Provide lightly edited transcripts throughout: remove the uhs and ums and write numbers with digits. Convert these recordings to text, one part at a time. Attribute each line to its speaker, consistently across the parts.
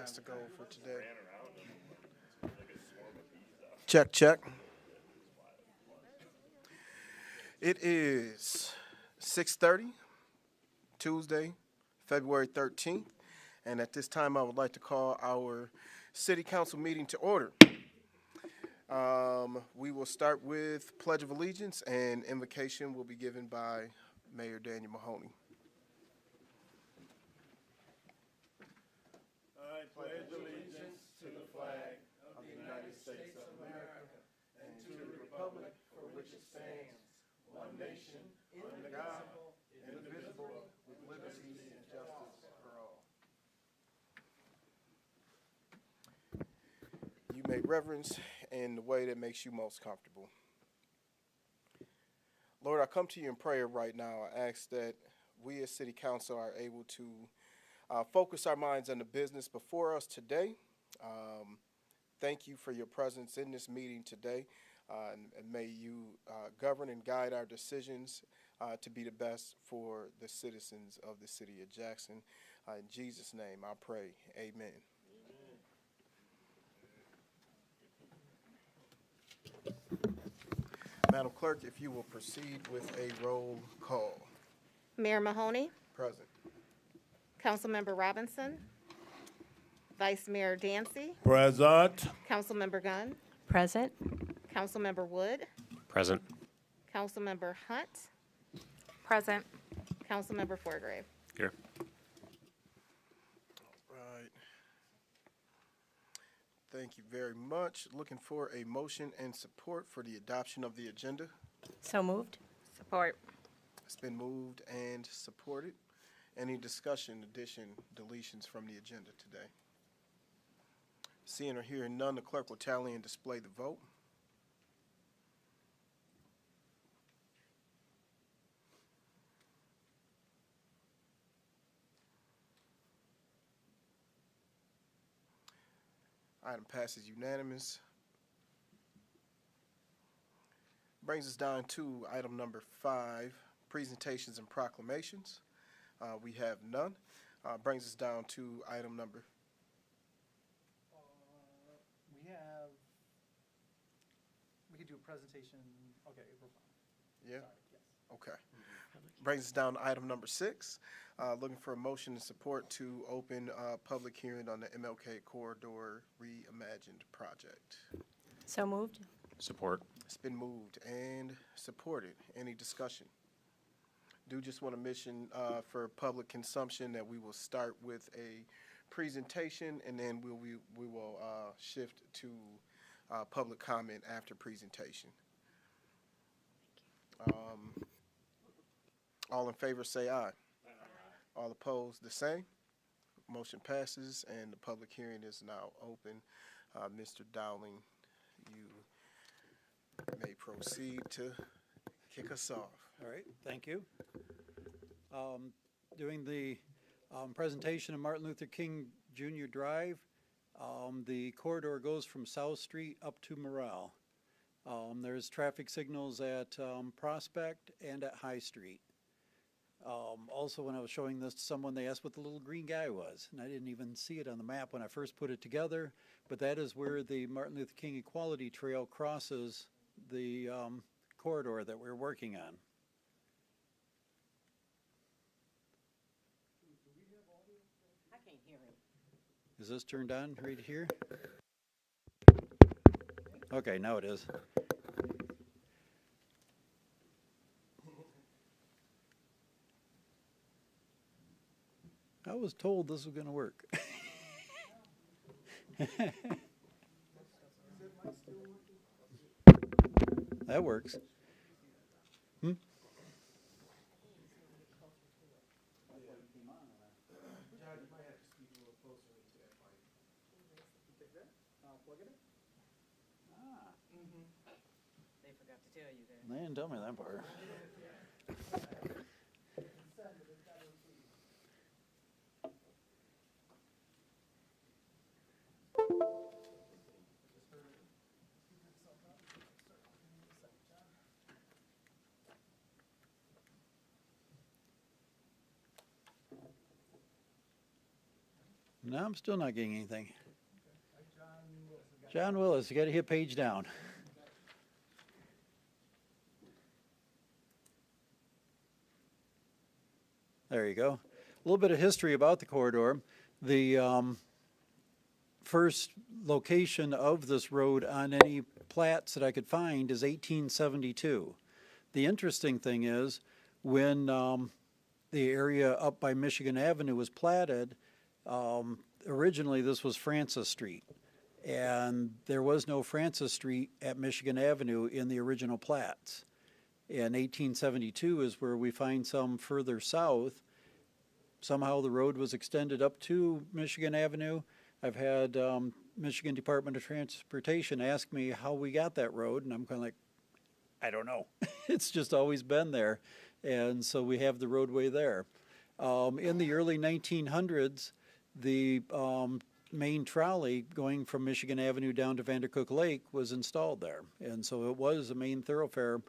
Speaker 1: That's the goal for today. Check, check. It is 6:30, Tuesday, February 13th, and at this time I would like to call our City Council meeting to order. We will start with Pledge of Allegiance, and invocation will be given by Mayor Daniel Mahoney.
Speaker 2: I pledge allegiance to the flag of the United States of America and to the republic for which it stands, one nation, under God, indivisible, with liberty and justice for all.
Speaker 1: You may reverence in the way that makes you most comfortable. Lord, I come to you in prayer right now. I ask that we as City Council are able to focus our minds on the business before us today. Thank you for your presence in this meeting today, and may you govern and guide our decisions to be the best for the citizens of the city of Jackson. In Jesus' name I pray, amen. Madam Clerk, if you will proceed with a roll call.
Speaker 3: Mayor Mahoney,
Speaker 1: Present.
Speaker 3: Councilmember Robinson, Vice Mayor Dancy,
Speaker 2: Present.
Speaker 3: Councilmember Gunn,
Speaker 4: Present.
Speaker 3: Councilmember Wood,
Speaker 5: Present.
Speaker 3: Councilmember Hunt,
Speaker 4: Present.
Speaker 3: Councilmember Forgrave.
Speaker 5: Here.
Speaker 1: Right. Thank you very much. Looking for a motion and support for the adoption of the agenda.
Speaker 4: So moved. Support.
Speaker 1: It's been moved and supported. Any discussion, addition, deletions from the agenda today? Seeing or hearing none, the clerk will tally and display the vote. Item passes unanimous. Brings us down to item number 5, presentations and proclamations. We have none. Brings us down to item number.
Speaker 6: We could do a presentation. Okay, we're fine.
Speaker 1: Yeah?
Speaker 6: Sorry, yes.
Speaker 1: Okay. Brings us down to item number 6. Looking for a motion and support to open public hearing on the MLK Corridor Reimagined project.
Speaker 4: So moved.
Speaker 5: Support.
Speaker 1: It's been moved and supported. Any discussion? Do just want to mention for public consumption that we will start with a presentation, and then we will shift to public comment after presentation. All in favor say aye. Aye. All opposed the same. Motion passes and the public hearing is now open. Mr. Dowling, you may proceed to kick us off.
Speaker 6: All right, thank you. Doing the presentation of Martin Luther King Jr. Drive. The corridor goes from South Street up to Morale. There's traffic signals at Prospect and at High Street. Also, when I was showing this to someone, they asked what the little green guy was, and I didn't even see it on the map when I first put it together, but that is where the Martin Luther King Equality Trail crosses the corridor that we're working on.
Speaker 4: I can't hear him.
Speaker 6: Is this turned on right here? Okay, now it is. I was told this was going to work. That works. Hmm?
Speaker 4: They forgot to tell you that.
Speaker 6: They didn't tell me that part. No, I'm still not getting anything. John Willis, you got to hit page down. There you go. A little bit of history about the corridor. The first location of this road on any plats that I could find is 1872. The interesting thing is when the area up by Michigan Avenue was platted, originally this was Francis Street. And there was no Francis Street at Michigan Avenue in the original plats. In 1872 is where we find some further south. Somehow the road was extended up to Michigan Avenue. I've had Michigan Department of Transportation ask me how we got that road, and I'm kind of like, I don't know. It's just always been there. And so we have the roadway there. In the early 1900s, the main trolley going from Michigan Avenue down to Vandercook Lake was installed there. And so it was a main thoroughfare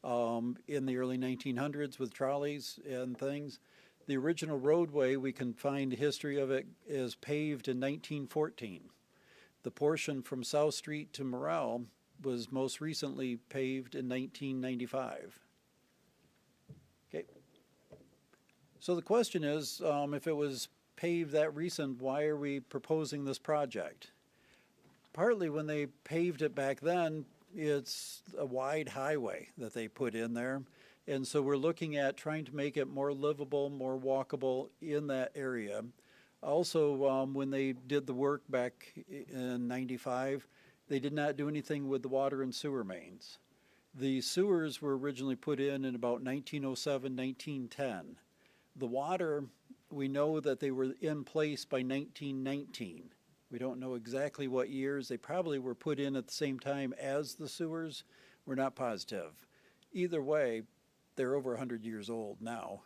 Speaker 6: in the early 1900s with trolleys and things. The original roadway, we can find history of it, is paved in 1914. The portion from South Street to Morrell was most recently paved in 1995. Okay. So the question is, if it was paved that recent, why are we proposing this project? Partly when they paved it back then, it's a wide highway that they put in there. And so we're looking at trying to make it more livable, more walkable in that area. Also, when they did the work back in 95, they did not do anything with the water and sewer mains. The sewers were originally put in about 1907, 1910. The water, we know that they were in place by 1919. We don't know exactly what years. They probably were put in at the same time as the sewers. We're not positive. Either way, they're over 100 years old now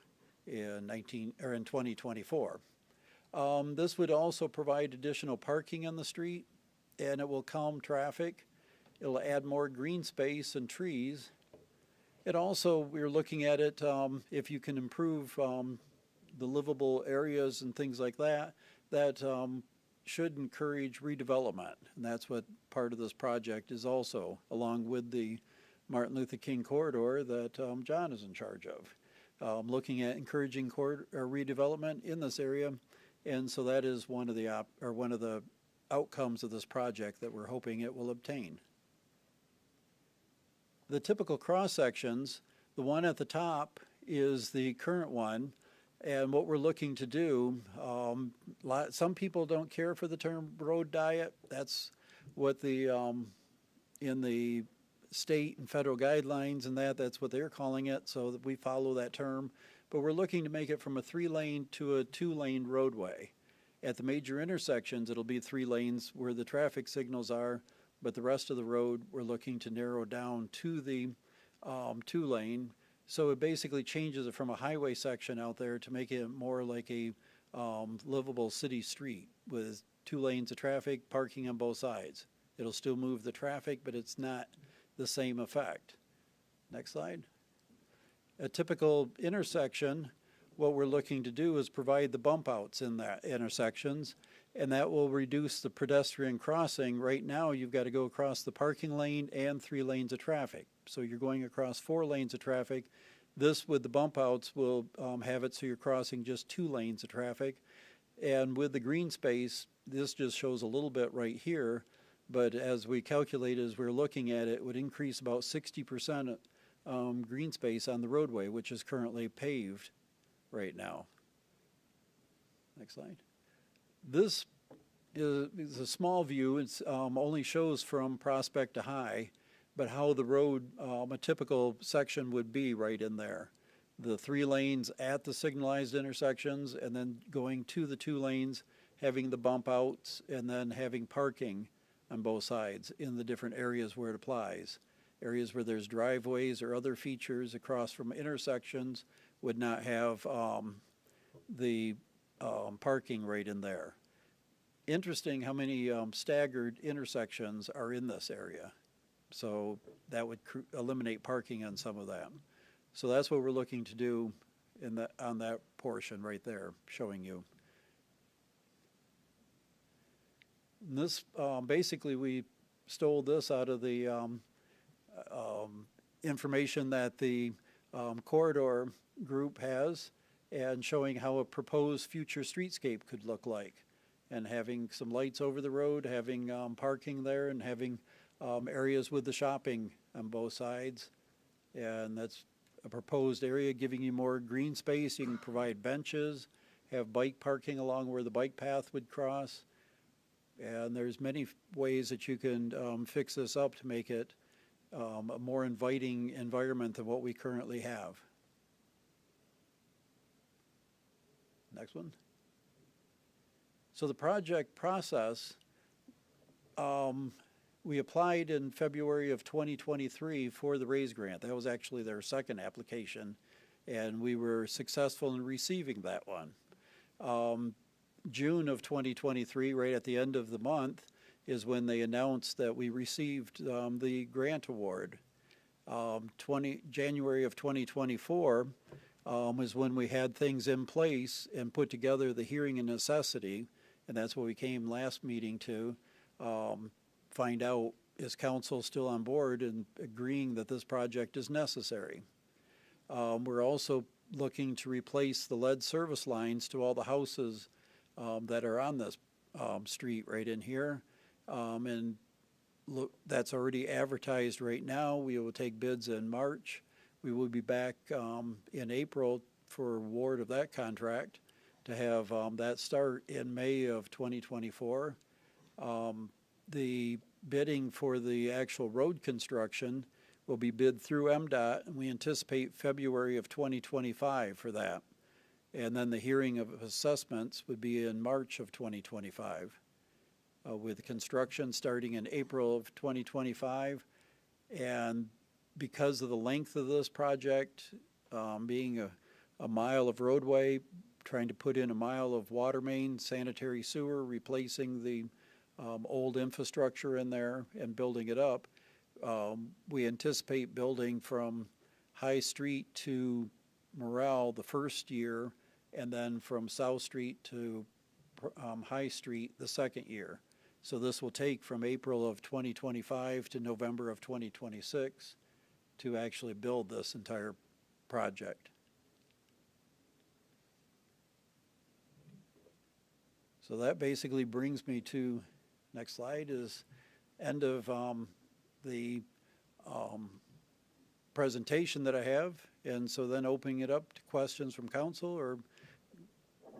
Speaker 6: in 2024. This would also provide additional parking on the street, and it will calm traffic. It'll add more green space and trees. It also, we're looking at it, if you can improve the livable areas and things like that, that should encourage redevelopment. And that's what part of this project is also, along with the Martin Luther King corridor that John is in charge of. Looking at encouraging redevelopment in this area, and so that is one of the outcomes of this project that we're hoping it will obtain. The typical cross sections, the one at the top is the current one, and what we're looking to do, some people don't care for the term road diet. That's what the in the state and federal guidelines and that's what they're calling it, so that we follow that term. But we're looking to make it from a 3-lane to a 2-lane roadway. At the major intersections, it'll be 3 lanes where the traffic signals are, but the rest of the road we're looking to narrow down to the 2-lane. So it basically changes it from a highway section out there to make it more like a livable city street with 2 lanes of traffic, parking on both sides. It'll still move the traffic, but it's not the same effect. Next slide. A typical intersection, what we're looking to do is provide the bump outs in that intersections, and that will reduce the pedestrian crossing. Right now, you've got to go across the parking lane and 3 lanes of traffic. So you're going across 4 lanes of traffic. This, with the bump outs, will have it so you're crossing just 2 lanes of traffic. And with the green space, this just shows a little bit right here, but as we calculate, as we're looking at it, it would increase about 60% green space on the roadway, which is currently paved right now. Next slide. This is a small view. It only shows from Prospect to High, but how the road, a typical section would be right in there. The 3 lanes at the signalized intersections, and then going to the 2 lanes, having the bump outs, and then having parking on both sides in the different areas where it applies. Areas where there's driveways or other features across from intersections would not have the parking right in there. Interesting how many staggered intersections are in this area. So that would eliminate parking on some of them. So that's what we're looking to do on that portion right there, showing you. This, basically, we stole this out of the information that the corridor group has, and showing how a proposed future streetscape could look like. And having some lights over the road, having parking there, and having areas with the shopping on both sides. And that's a proposed area giving you more green space. You can provide benches, have bike parking along where the bike path would cross. And there's many ways that you can fix this up to make it a more inviting environment than what we currently have. Next one. So the project process, we applied in February of 2023 for the RAISE grant. That was actually their second application, and we were successful in receiving that one. June of 2023, right at the end of the month, is when they announced that we received the grant award. January of 2024 is when we had things in place and put together the hearing and necessity, and that's what we came last meeting to find out, is council still on board and agreeing that this project is necessary. We're also looking to replace the lead service lines to all the houses that are on this street right in here. And look, that's already advertised right now. We will take bids in March. We will be back in April for award of that contract to have that start in May of 2024. The bidding for the actual road construction will be bid through MDOT, and we anticipate February of 2025 for that. And then the hearing of assessments would be in March of 2025, with construction starting in April of 2025. And because of the length of this project, being a mile of roadway, trying to put in a mile of water main, sanitary sewer, replacing the old infrastructure in there and building it up, we anticipate building from High Street to Morrell the first year, and then from South Street to High Street the second year. So this will take from April of 2025 to November of 2026 to actually build this entire project. So that basically brings me to, next slide is end of the presentation that I have. And so then opening it up to questions from council, or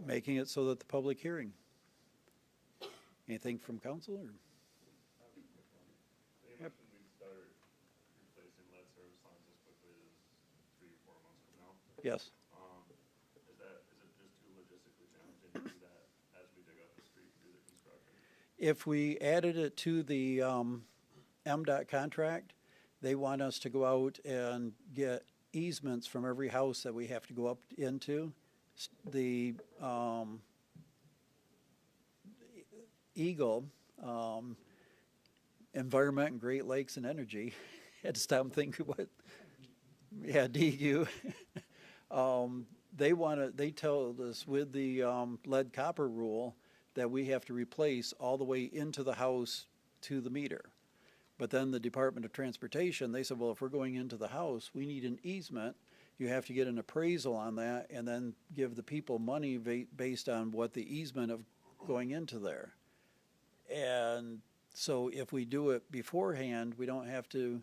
Speaker 6: making it so that the public hearing. Anything from council? Or?
Speaker 5: Yep. We start replacing lead service lines as quickly as 3 or 4 months from now.
Speaker 6: Yes.
Speaker 5: Is it just too logistically challenging to do that as we dig up the street and do the construction?
Speaker 6: If we added it to the MDOT contract, they want us to go out and get easements from every house that we have to go up into. The Eagle, Environment and Great Lakes and Energy, had to stop and think what, yeah, DEQ. They told us with the lead copper rule that we have to replace all the way into the house to the meter. But then the Department of Transportation, they said, well, if we're going into the house, we need an easement. You have to get an appraisal on that and then give the people money based on what the easement of going into there. And so if we do it beforehand, we don't have to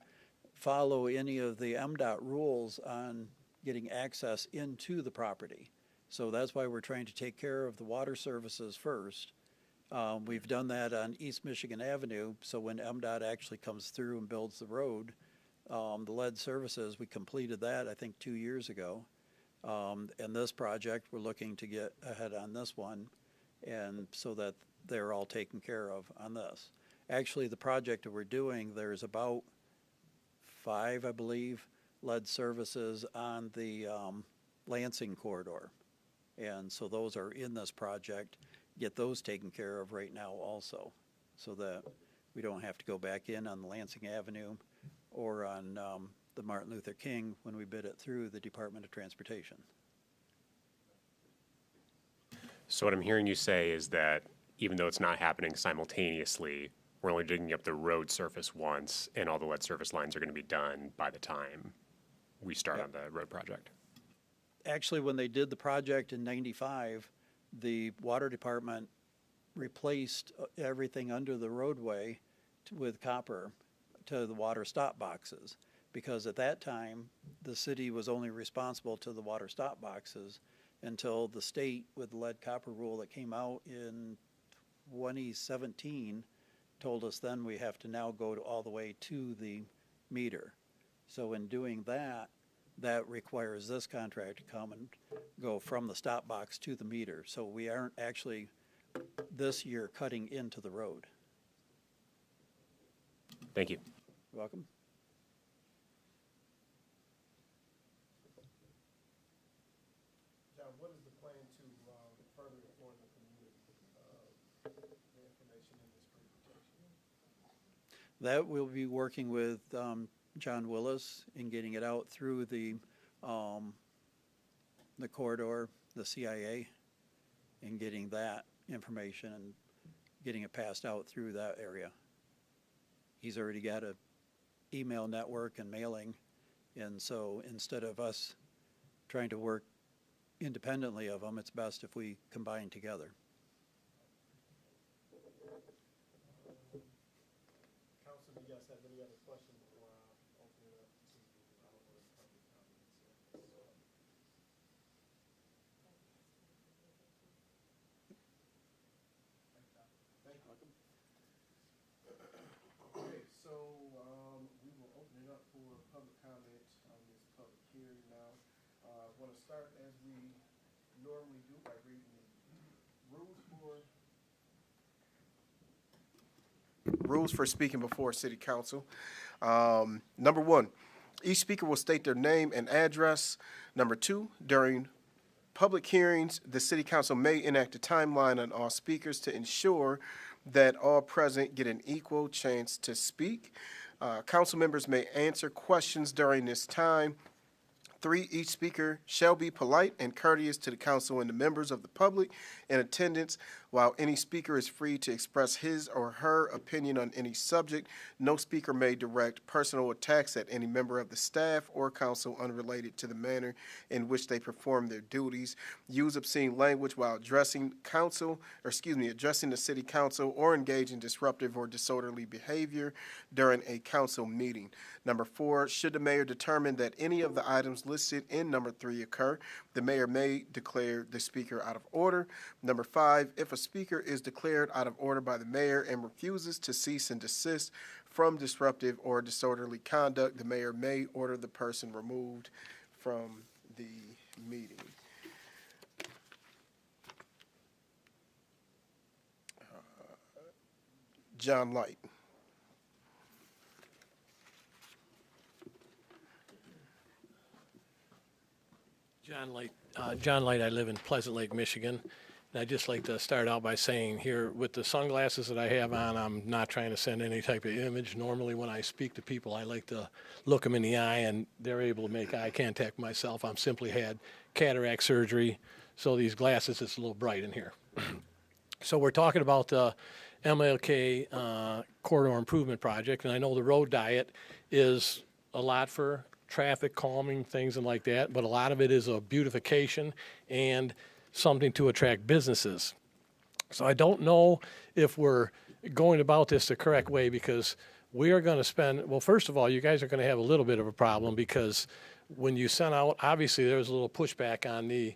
Speaker 6: follow any of the MDOT rules on getting access into the property. So that's why we're trying to take care of the water services first. We've done that on East Michigan Avenue, so when MDOT actually comes through and builds the road, the lead services, we completed that, I think, 2 years ago. And this project, we're looking to get ahead on this one, and so that they're all taken care of on this. Actually, the project that we're doing, there's about 5, I believe, lead services on the Lansing corridor. And so those are in this project. Get those taken care of right now also, so that we don't have to go back in on the Lansing Avenue or on the Martin Luther King when we bid it through the Department of Transportation.
Speaker 7: So what I'm hearing you say is that even though it's not happening simultaneously, we're only digging up the road surface once, and all the lead surface lines are going to be done by the time we start on the road project.
Speaker 6: Actually, when they did the project in '95, the water department replaced everything under the roadway with copper to the water stop boxes. Because at that time, the city was only responsible to the water stop boxes until the state, with the lead copper rule that came out in 2017, told us then we have to now go all the way to the meter. So in doing that, that requires this contract to come and go from the stop box to the meter. So we aren't actually this year cutting into the road.
Speaker 7: Thank you.
Speaker 6: You're welcome.
Speaker 1: John, what is the plan to further inform the community of the information in this presentation?
Speaker 6: That we'll be working with John Willis in getting it out through the corridor, the CIA, and getting that information and getting it passed out through that area. He's already got a email network and mailing, and so instead of us trying to work independently of them, it's best if we combine together.
Speaker 1: Council, do you guys have any other questions before I open it up to our public comments? Thank you. Okay, so we will open it up for public comment on this public hearing now. I want to start as we normally do by reading the rules for speaking before City Council. Number one, each speaker will state their name and address. Number two, during public hearings, the City Council may enact a timeline on all speakers to ensure that all present get an equal chance to speak. Council members may answer questions during this time. 3, each speaker shall be polite and courteous to the council and the members of the public in attendance. While any speaker is free to express his or her opinion on any subject, no speaker may direct personal attacks at any member of the staff or council unrelated to the manner in which they perform their duties. Use obscene language while addressing the city council, or engage in disruptive or disorderly behavior during a council meeting. Number 4, should the mayor determine that any of the items listed in number 3 occur, the mayor may declare the speaker out of order. Number 5, if a speaker is declared out of order by the mayor and refuses to cease and desist from disruptive or disorderly conduct, the mayor may order the person removed from the meeting. John Light.
Speaker 8: John Light, I live in Pleasant Lake, Michigan. And I'd just like to start out by saying here, with the sunglasses that I have on, I'm not trying to send any type of image. Normally when I speak to people, I like to look them in the eye, and they're able to make eye contact with myself. I've simply had cataract surgery, so these glasses, it's a little bright in here. So we're talking about the MLK Corridor Improvement Project, and I know the road diet is a lot for traffic calming, things and like that, but a lot of it is a beautification and something to attract businesses. So I don't know if we're going about this the correct way, because we are going to spend, well, first of all, you guys are going to have a little bit of a problem, because when you sent out, obviously there was a little pushback on the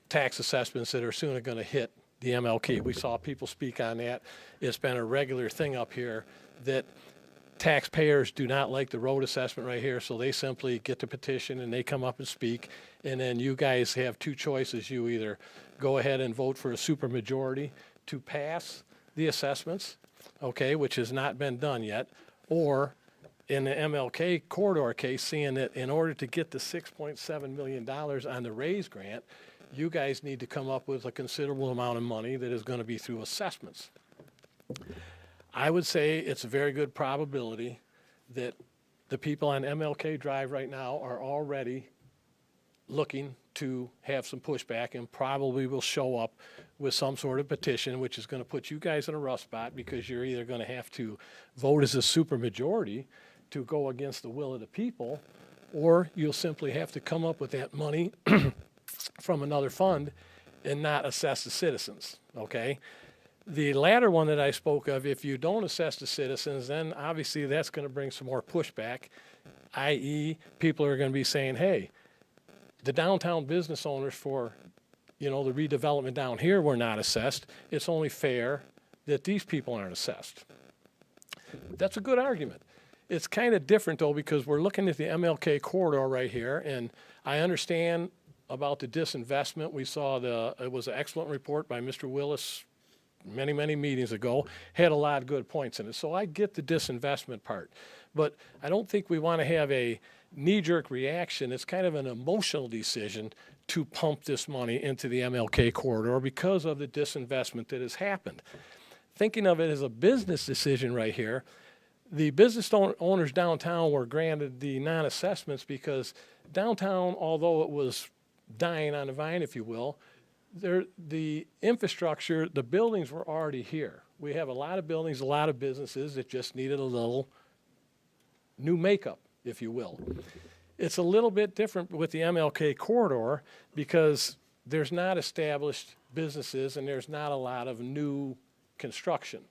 Speaker 8: tax assessments that are soon going to hit the MLK. We saw people speak on that. It's been a regular thing up here that taxpayers do not like the road assessment right here, so they simply get the petition and they come up and speak, and then you guys have two choices. You either go ahead and vote for a supermajority to pass the assessments, okay, which has not been done yet, or in the MLK corridor case, seeing that in order to get the $6.7 million on the RAISE grant, you guys need to come up with a considerable amount of money that is going to be through assessments. I would say it's a very good probability that the people on MLK Drive right now are already looking to have some pushback and probably will show up with some sort of petition, which is going to put you guys in a rough spot because you're either going to have to vote as a supermajority to go against the will of the people, or you'll simply have to come up with that money from another fund and not assess the citizens, okay? The latter one that I spoke of, if you don't assess the citizens, then obviously that's going to bring some more pushback, i.e. people are going to be saying, hey, the downtown business owners for, the redevelopment down here were not assessed. It's only fair that these people aren't assessed. That's a good argument. It's kind of different, though, because we're looking at the MLK corridor right here, and I understand about the disinvestment. We saw it was an excellent report by Mr. Willis many, many meetings ago, had a lot of good points in it. So I get the disinvestment part, but I don't think we want to have a knee-jerk reaction. It's kind of an emotional decision to pump this money into the MLK corridor because of the disinvestment that has happened. Thinking of it as a business decision right here, the business owners downtown were granted the non-assessments because downtown, although it was dying on the vine, if you will, the infrastructure, the buildings were already here. We have a lot of buildings, a lot of businesses that just needed a little new makeup, if you will. It's a little bit different with the MLK corridor because there's not established businesses and there's not a lot of new construction.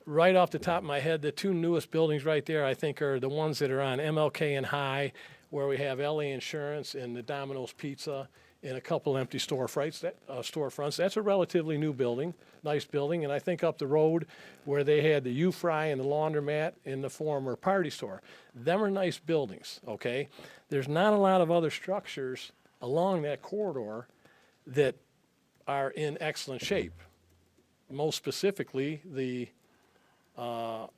Speaker 8: Right off the top of my head, the two newest buildings right there, I think, are the ones that are on MLK and High, where we have LA Insurance and the Domino's Pizza and a couple empty storefronts. That's a relatively new building, nice building. And I think up the road where they had the U-Fry and the laundromat in the former party store. Them are nice buildings, okay? There's not a lot of other structures along that corridor that are in excellent shape. Most specifically, the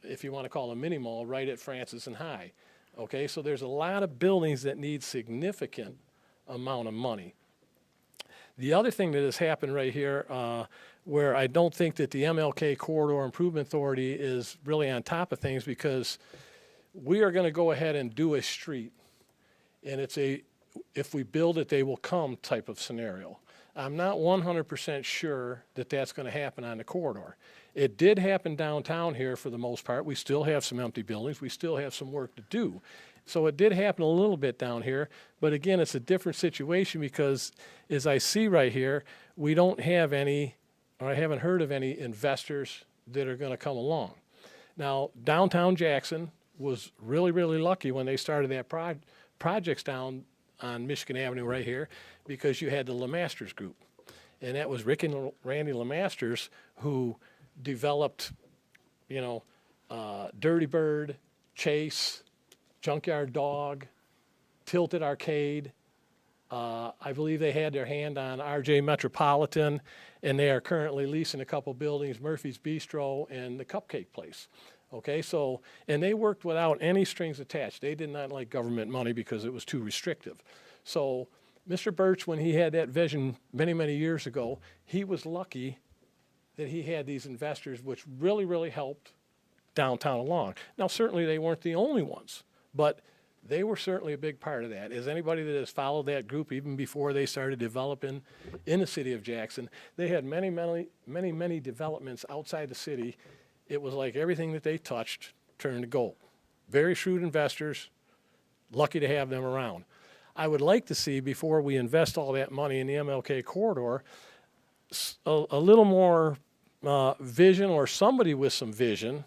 Speaker 8: if you want to call it a mini mall, right at Francis and High. Okay, so there's a lot of buildings that need significant amount of money. The other thing that has happened right here, where I don't think that the MLK Corridor Improvement Authority is really on top of things, because we are going to go ahead and do a street, and it's a, if we build it, they will come type of scenario. I'm not 100% sure that that's going to happen on the corridor. It did happen downtown here for the most part. We still have some empty buildings. We still have some work to do. So it did happen a little bit down here. But again, it's a different situation because, as I see right here, we don't have any, or I haven't heard of any investors that are going to come along. Now, downtown Jackson was really, really lucky when they started that projects down on Michigan Avenue right here, because you had the LeMasters group. And that was Rick and Randy LeMasters who developed, you know, Dirty Bird, Chase, Junkyard Dog, Tilted Arcade. I believe they had their hand on RJ Metropolitan, and they are currently leasing a couple buildings, Murphy's Bistro and the Cupcake Place. Okay, so, and they worked without any strings attached. They did not like government money because it was too restrictive. So Mr. Birch, when he had that vision many, many years ago, he was lucky that he had these investors, which really, really helped downtown along. Now, certainly they weren't the only ones, but they were certainly a big part of that. As anybody that has followed that group, even before they started developing in the city of Jackson, they had many, many, many, many developments outside the city. It was like everything that they touched turned to gold. Very shrewd investors, lucky to have them around. I would like to see, before we invest all that money in the MLK corridor, a little more vision, or somebody with some vision,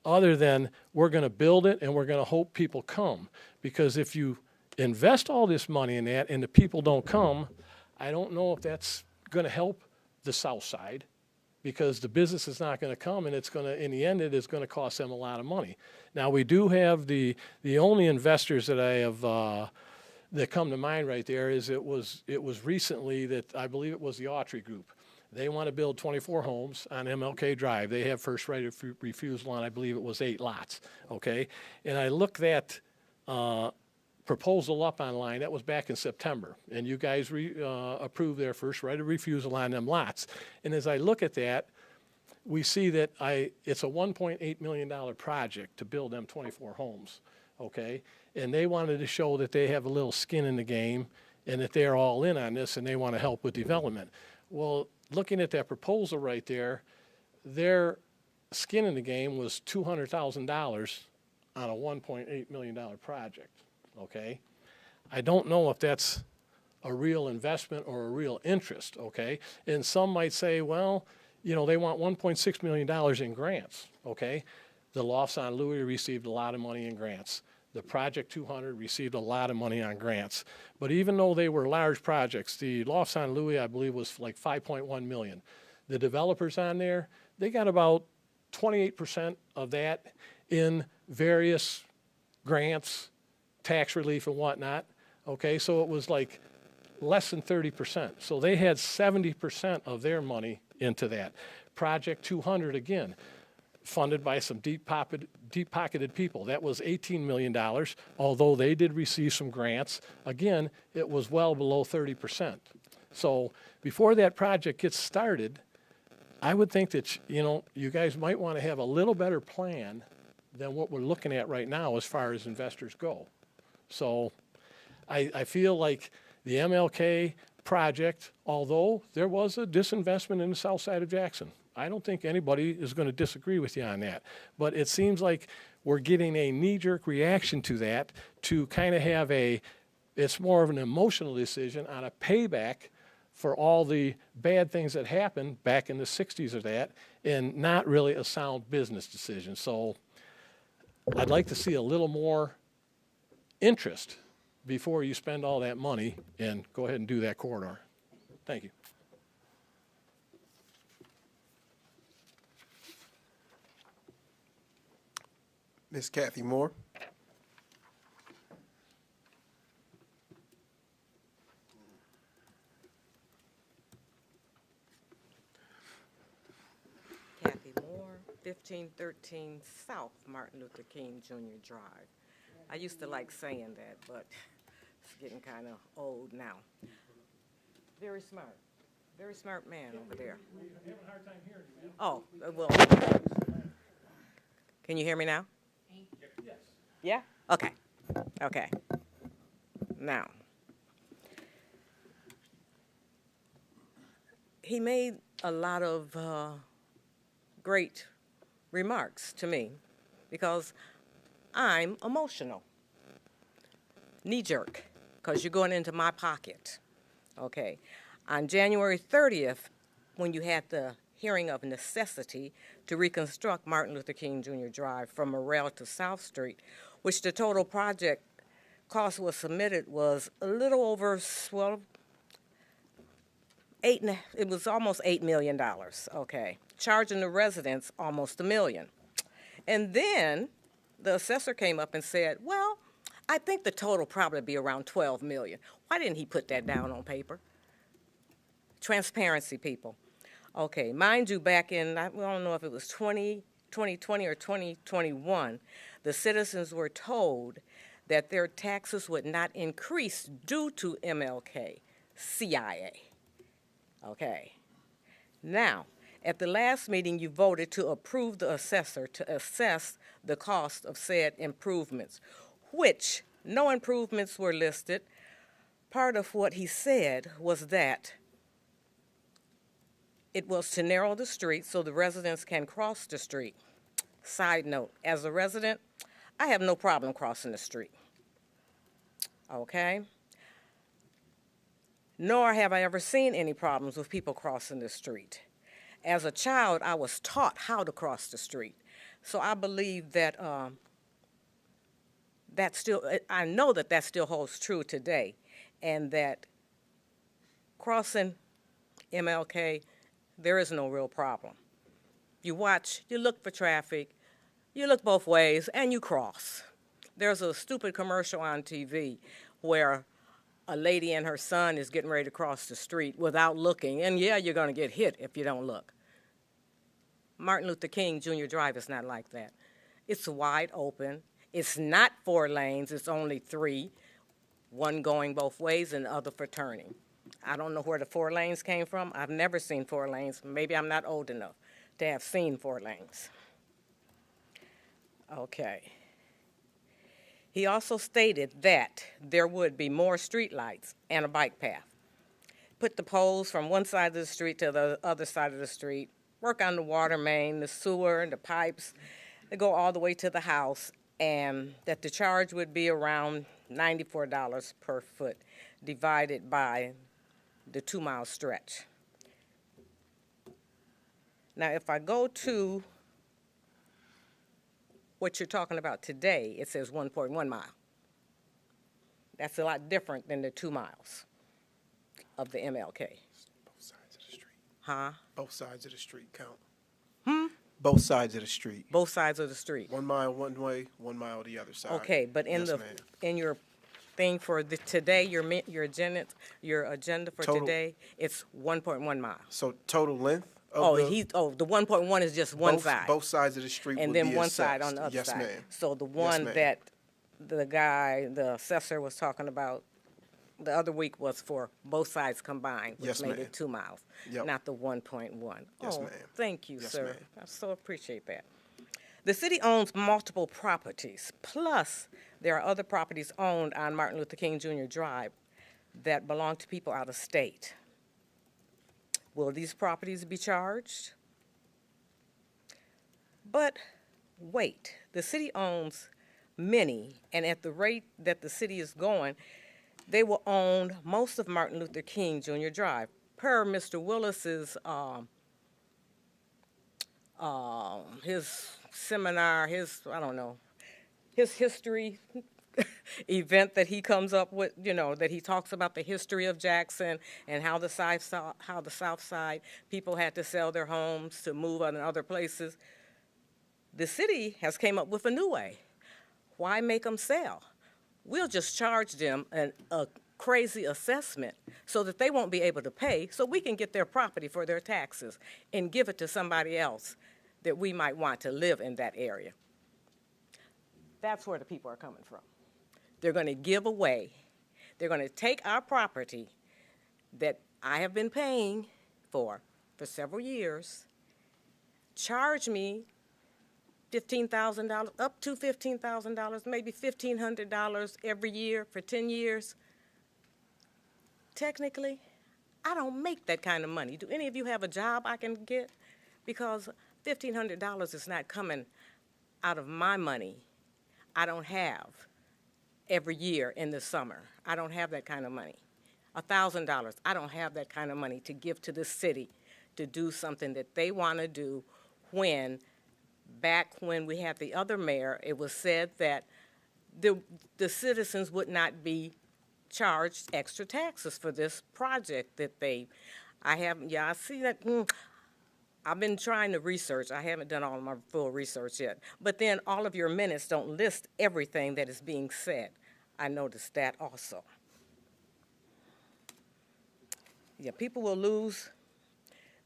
Speaker 8: other than we're going to build it and we're going to hope people come. Because if you invest all this money in that and the people don't come, I don't know if that's going to help the south side, because the business is not going to come, and it's going to, in the end, it is going to cost them a lot of money. Now, we do have the only investors that I have that come to mind right there is it was recently that I believe it was the Autry Group. They want to build 24 homes on MLK Drive. They have first right of refusal on, I believe it was 8 lots, okay? And I looked that proposal up online. That was back in September. And you guys approved their first right of refusal on them lots. And as I look at that, we see that it's a $1.8 million project to build them 24 homes, okay? And they wanted to show that they have a little skin in the game and that they're all in on this and they want to help with development. Well, looking at that proposal right there, their skin in the game was $200,000 on a $1.8 million project, okay? I don't know if that's a real investment or a real interest, okay? And some might say, well, you know, they want $1.6 million in grants, okay? The Lofts on Louis received a lot of money in grants. The Project 200 received a lot of money on grants. But even though they were large projects, the Lofts on Louis, I believe, was like 5.1 million. The developers on there, they got about 28% of that in various grants, tax relief and whatnot. Okay, so it was like less than 30%. So they had 70% of their money into that. Project 200, again, funded by some deep-pocketed people. That was $18 million, although they did receive some grants. Again, it was well below 30%. So before that project gets started, I would think that, you know, you guys might want to have a little better plan than what we're looking at right now as far as investors go. So I feel like the MLK project, although there was a disinvestment in the south side of Jackson, I don't think anybody is going to disagree with you on that. But it seems like we're getting a knee-jerk reaction to that to kind of have it's more of an emotional decision on a payback for all the bad things that happened back in the 60s or that, and not really a sound business decision. So I'd like to see a little more interest before you spend all that money and go ahead and do that corridor. Thank you.
Speaker 1: Ms. Kathy Moore.
Speaker 9: Kathy Moore, 1513 South Martin Luther King Jr. Drive. I used to like saying that, but it's getting kind of old now. Very smart man over there. Oh, well. Can you hear me now? Yes. Yeah? Okay. Okay. Now, he made a lot of great remarks to me because I'm emotional. Knee-jerk, because you're going into my pocket. Okay. On January 30th, when you had the hearing of necessity to reconstruct Martin Luther King Jr. Drive from Morrell to South Street, which the total project cost was submitted was a little over, well, it was almost $8 million, okay. Charging the residents almost $1 million. And then the assessor came up and said, well, I think the total probably be around $12 million. Why didn't he put that down on paper? Transparency, people. Okay, mind you, back in, I don't know if it was 2020 or 2021, the citizens were told that their taxes would not increase due to MLK, CIA. Okay. Now, at the last meeting, you voted to approve the assessor to assess the cost of said improvements, which no improvements were listed. Part of what he said was that it was to narrow the street so the residents can cross the street. Side note, as a resident, I have no problem crossing the street. Okay? Nor have I ever seen any problems with people crossing the street. As a child, I was taught how to cross the street. So I believe that I know that that still holds true today, and that crossing MLK, there is no real problem. You watch, you look for traffic, you look both ways, and you cross. There's a stupid commercial on TV where a lady and her son is getting ready to cross the street without looking, and yeah, you're going to get hit if you don't look. Martin Luther King Jr. Drive is not like that. It's wide open. It's not 4 lanes, it's only 3, one going both ways and the other for turning. I don't know where the 4 lanes came from. I've never seen 4 lanes. Maybe I'm not old enough to have seen 4 lanes. Okay. He also stated that there would be more streetlights and a bike path. Put the poles from one side of the street to the other side of the street, work on the water main, the sewer, and the pipes, that go all the way to the house, and that the charge would be around $94 per foot, divided by the 2-mile stretch. Now, if I go to what you're talking about today, it says 1.1 mile. That's a lot different than the 2 miles of the MLK.
Speaker 1: Both sides of the street.
Speaker 9: Huh?
Speaker 1: Both sides of the street count. Both sides of the street.
Speaker 9: Both sides of the street.
Speaker 1: 1 mile one way, 1 mile the other side.
Speaker 9: Okay, but in
Speaker 1: Yes,
Speaker 9: the,
Speaker 1: ma'am.
Speaker 9: in your thing for the today, your agenda for
Speaker 1: Total.
Speaker 9: today, it's 1.1 miles.
Speaker 1: So total length of
Speaker 9: Oh,
Speaker 1: the,
Speaker 9: the 1.1 is just one side.
Speaker 1: Both sides of the street
Speaker 9: And
Speaker 1: would
Speaker 9: then
Speaker 1: be
Speaker 9: one side on
Speaker 1: assessed.
Speaker 9: the other
Speaker 1: Yes,
Speaker 9: side.
Speaker 1: ma'am.
Speaker 9: So the one
Speaker 1: ma'am.
Speaker 9: that the assessor was talking about the other week was for both sides combined, which
Speaker 1: Yes,
Speaker 9: made
Speaker 1: ma'am.
Speaker 9: it 2 miles,
Speaker 1: Yep.
Speaker 9: not the 1.1.
Speaker 1: Yes,
Speaker 9: Oh,
Speaker 1: ma'am.
Speaker 9: thank you,
Speaker 1: Yes,
Speaker 9: sir.
Speaker 1: ma'am.
Speaker 9: I so appreciate that. The city owns multiple properties, plus there are other properties owned on Martin Luther King Jr. Drive that belong to people out of state. Will these properties be charged? But wait, the city owns many, and at the rate that the city is going, they will own most of Martin Luther King Jr. Drive. Per Mr. Willis's his seminar, his history event that he comes up with, that he talks about the history of Jackson and how the South Side people had to sell their homes to move on other places. The city has came up with a new way. Why make them sell? We'll just charge them a crazy assessment so that they won't be able to pay, so we can get their property for their taxes and give it to somebody else that we might want to live in that area. That's where the people are coming from. They're going to give away. They're going to take our property that I have been paying for several years, charge me $15,000, up to $15,000, maybe $1,500 every year for 10 years. Technically, I don't make that kind of money. Do any of you have a job I can get? Because $1,500 is not coming out of my money. I don't have every year in the summer. I don't have that kind of money. $1,000, I don't have that kind of money to give to the city to do something that they want to do when, back when we had the other mayor, it was said that the citizens would not be charged extra taxes for this project that I see that. I've been trying to research. I haven't done all of my full research yet. But then all of your minutes don't list everything that is being said. I noticed that also. Yeah, people will lose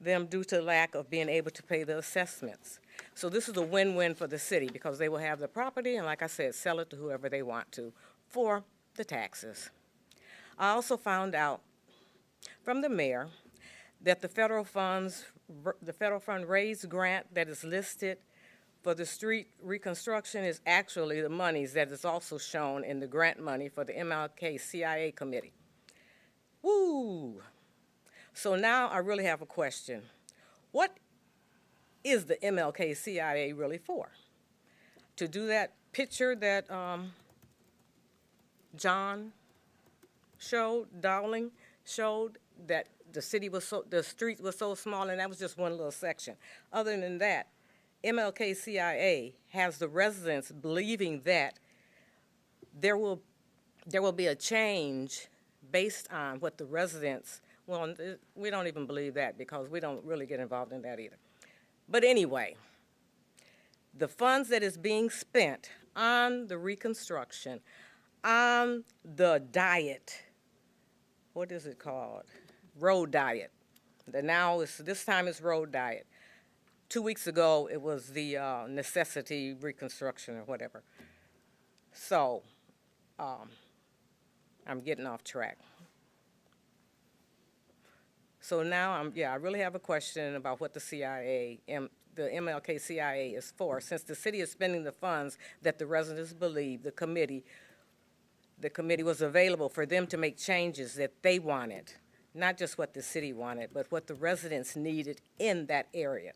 Speaker 9: them due to lack of being able to pay the assessments. So this is a win-win for the city because they will have the property and, like I said, sell it to whoever they want to for the taxes. I also found out from the mayor that the federal fund raised grant that is listed for the street reconstruction is actually the monies that is also shown in the grant money for the MLK CIA committee. Woo! So now I really have a question. What is the MLK CIA really for? To do that picture that John Dowling showed, that the street was so small, and that was just one little section. Other than that, MLK CIA has the residents believing that there will be a change based on what the residents, well, we don't even believe that because we don't really get involved in that either. But anyway, the funds that is being spent on the reconstruction, on the diet, what is it called? Road diet. This time it's road diet. 2 weeks ago, it was the necessity reconstruction or whatever. So, I'm getting off track. So now I really have a question about what the the MLK CIA is for. Since the city is spending the funds that the residents believe the committee was available for them to make changes that they wanted, not just what the city wanted, but what the residents needed in that area.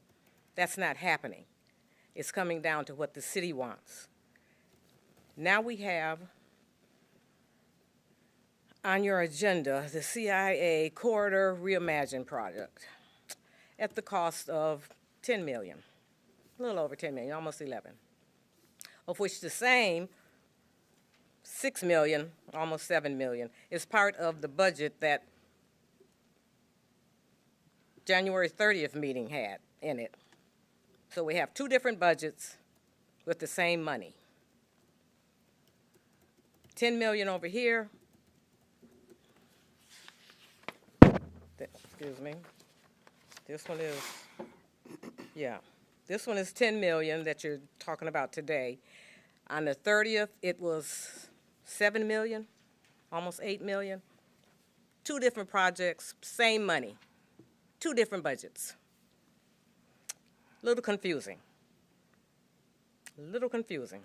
Speaker 9: That's not happening. It's coming down to what the city wants. Now we have on your agenda the CIA Corridor Reimagine project at the cost of $10 million, a little over $10 million, almost 11, of which the same $6 million, almost $7 million, is part of the budget that January 30th meeting had in it. So we have two different budgets with the same money. $10 million over here. Excuse me. This one is, this one is $10 million that you're talking about today. On the 30th, it was $7 million, almost $8 million. Two different projects, same money, two different budgets. A little confusing. A little confusing.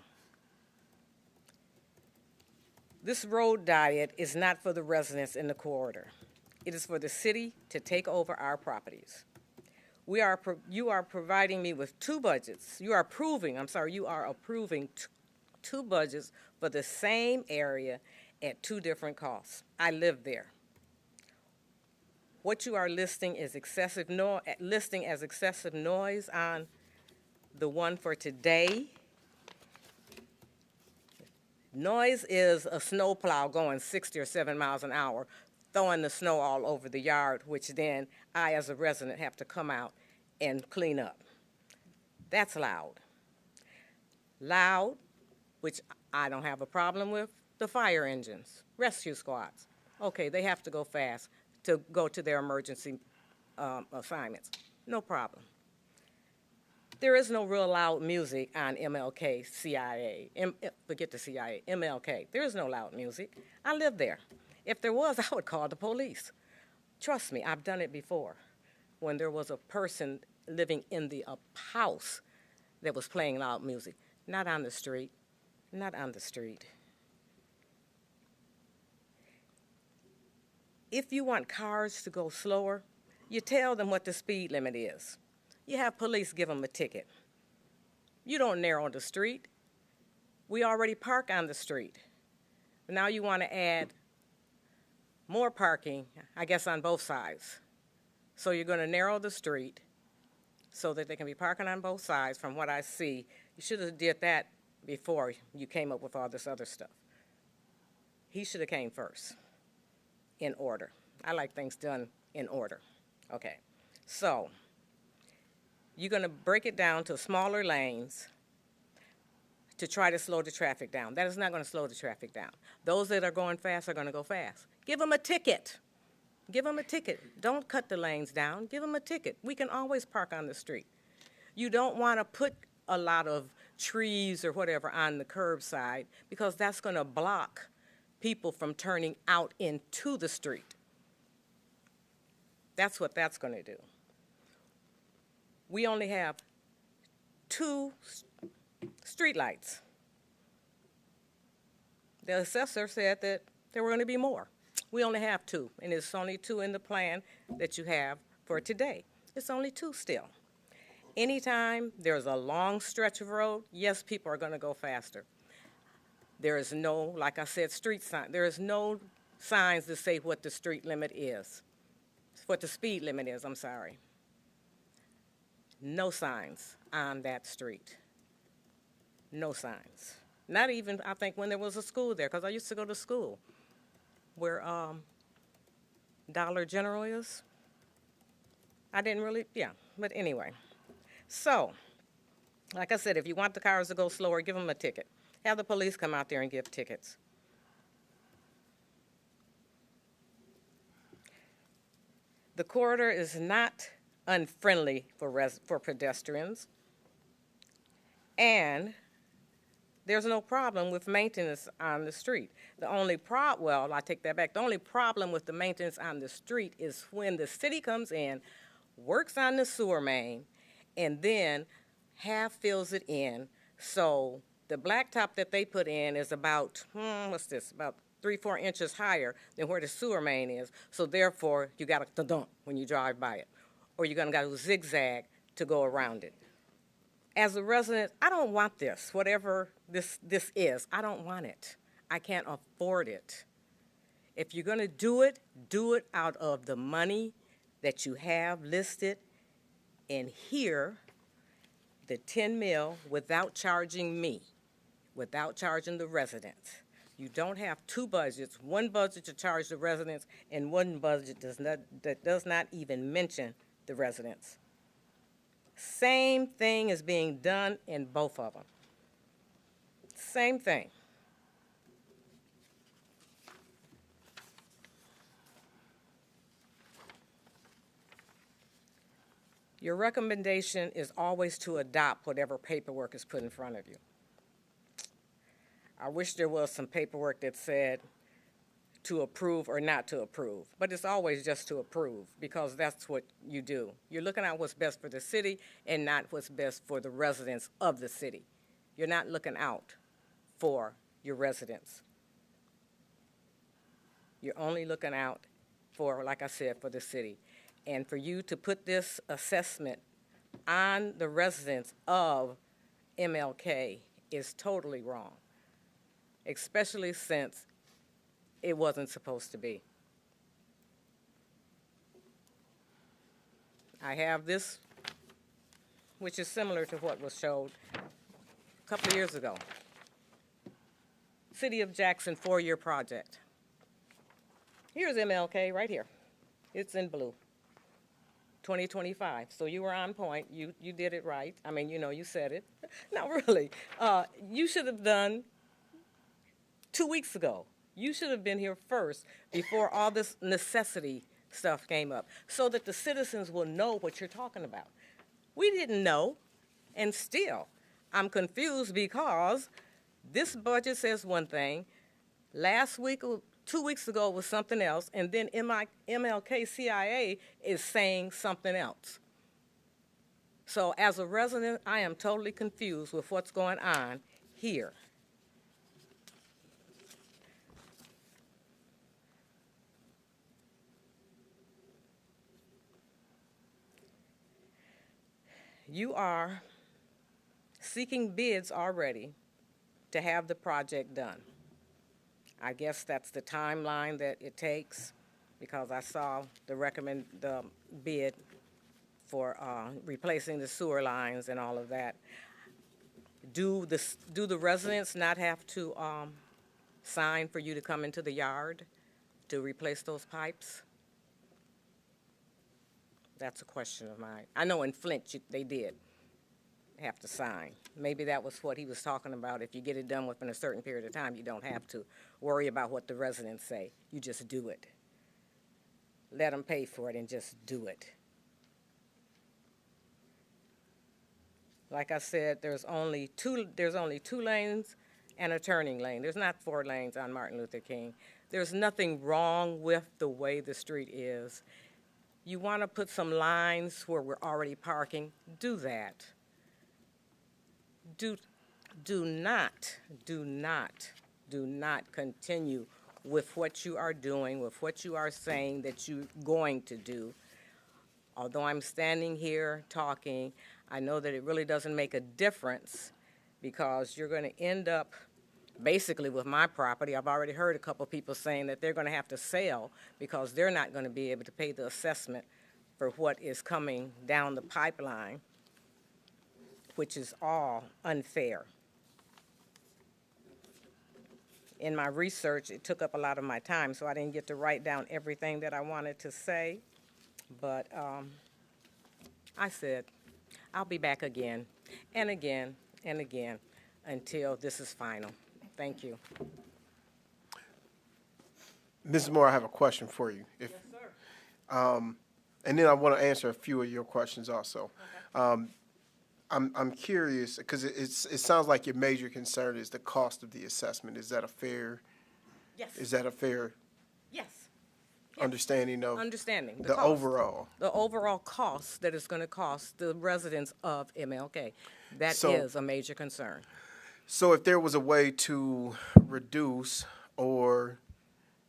Speaker 9: This road diet is not for the residents in the corridor. It is for the city to take over our properties. You are providing me with two budgets. You are approving two budgets for the same area at two different costs. I live there. What you are listing is excessive as excessive noise on the one for today. Noise is a snowplow going 60 or 7 miles an hour, throwing the snow all over the yard, which then I, as a resident, have to come out and clean up. That's loud. Loud, which I don't have a problem with, the fire engines, rescue squads. Okay, they have to go fast to go to their emergency assignments. No problem. There is no real loud music on MLK CIA. Forget the CIA, MLK. There is no loud music. I live there. If there was, I would call the police. Trust me, I've done it before. When there was a person living in the house that was playing loud music. Not on the street. Not on the street. If you want cars to go slower, you tell them what the speed limit is. You have police give them a ticket. You don't narrow the street. We already park on the street. Now you want to add more parking, I guess, on both sides. So you're going to narrow the street so that they can be parking on both sides. From what I see, you should have did that before you came up with all this other stuff. He should have came first, in order. I like things done in order. Okay, so you're going to break it down to smaller lanes to try to slow the traffic down. That is not going to slow the traffic down. Those that are going fast are going to go fast. Give them a ticket. Give them a ticket. Don't cut the lanes down. Give them a ticket. We can always park on the street. You don't want to put a lot of trees or whatever on the curbside because that's going to block people from turning out into the street. That's what that's going to do. We only have 2 street lights. The assessor said that there were going to be more. We only have 2, and it's only 2 in the plan that you have for today. It's only 2 still. Anytime there's a long stretch of road, yes, people are going to go faster. There is no, like I said, street sign. There is no signs that say what the street limit is, what the speed limit is, I'm sorry. No signs on that street. No signs. Not even, I think, when there was a school there, because I used to go to school where Dollar General is. I didn't really, but anyway. So, like I said, if you want the cars to go slower, give them a ticket. Have the police come out there and give tickets. The corridor is not unfriendly for pedestrians, and there's no problem with maintenance on the street. The only well, I take that back. The only problem with the maintenance on the street is when the city comes in, works on the sewer main, and then half fills it in. So the blacktop that they put in is about, about 3-4 inches higher than where the sewer main is. So therefore, you got to dump when you drive by it, or you're going to go zigzag to go around it. As a resident, I don't want this, whatever this is. I don't want it. I can't afford it. If you're going to do it out of the money that you have listed in here, the 10 mil, without charging me, without charging the residents. You don't have two budgets, one budget to charge the residents and one budget that does not even mention the residents. Same thing is being done in both of them. Same thing. Your recommendation is always to adopt whatever paperwork is put in front of you. I wish there was some paperwork that said to approve or not to approve, but it's always just to approve because that's what you do. You're looking at what's best for the city and not what's best for the residents of the city. You're not looking out for your residents. You're only looking out for, like I said, for the city. And for you to put this assessment on the residents of MLK is totally wrong, especially since it wasn't supposed to be. I have this, which is similar to what was showed a couple of years ago. City of Jackson 4-year project. Here's MLK right here. It's in blue. 2025. So you were on point. You did it right. I mean, you know, you said it. Not really. You should have done 2 weeks ago. You should have been here first before all this necessity stuff came up so that the citizens will know what you're talking about. We didn't know, and still, I'm confused because this budget says one thing. Last week, 2 weeks ago was something else, and then MLK CIA is saying something else. So as a resident, I am totally confused with what's going on here. You are seeking bids already to have the project done. I guess that's the timeline that it takes because I saw the bid for replacing the sewer lines and all of that. Do the residents not have to sign for you to come into the yard to replace those pipes? That's a question of mine. I know in Flint they did have to sign. Maybe that was what he was talking about. If you get it done within a certain period of time, you don't have to worry about what the residents say. You just do it. Let them pay for it and just do it. Like I said, there's only two lanes and a turning lane. There's not 4 lanes on Martin Luther King. There's nothing wrong with the way the street is. You want to put some lines where we're already parking, do that. Do not continue with what you are doing, with what you are saying that you're going to do. Although I'm standing here talking, I know that it really doesn't make a difference because you're going to end up basically with my property. I've already heard a couple people saying that they're going to have to sell because they're not going to be able to pay the assessment for what is coming down the pipeline, which is all unfair. In my research, it took up a lot of my time, so I didn't get to write down everything that I wanted to say. But I said, I'll be back again and again and again until this is final. Thank you.
Speaker 1: Mrs. Moore, I have a question for you. Yes, sir. And then I want to answer a few of your questions also. Okay. I'm curious, because it sounds like your major concern is the cost of the assessment. Is that a fair
Speaker 9: Yes.
Speaker 1: Yes. Understanding of
Speaker 9: Understanding
Speaker 1: the
Speaker 9: cost.
Speaker 1: overall?
Speaker 9: The overall cost that it's going to cost the residents of MLK. That
Speaker 1: So-
Speaker 9: is a major concern.
Speaker 1: So if there was a way to reduce or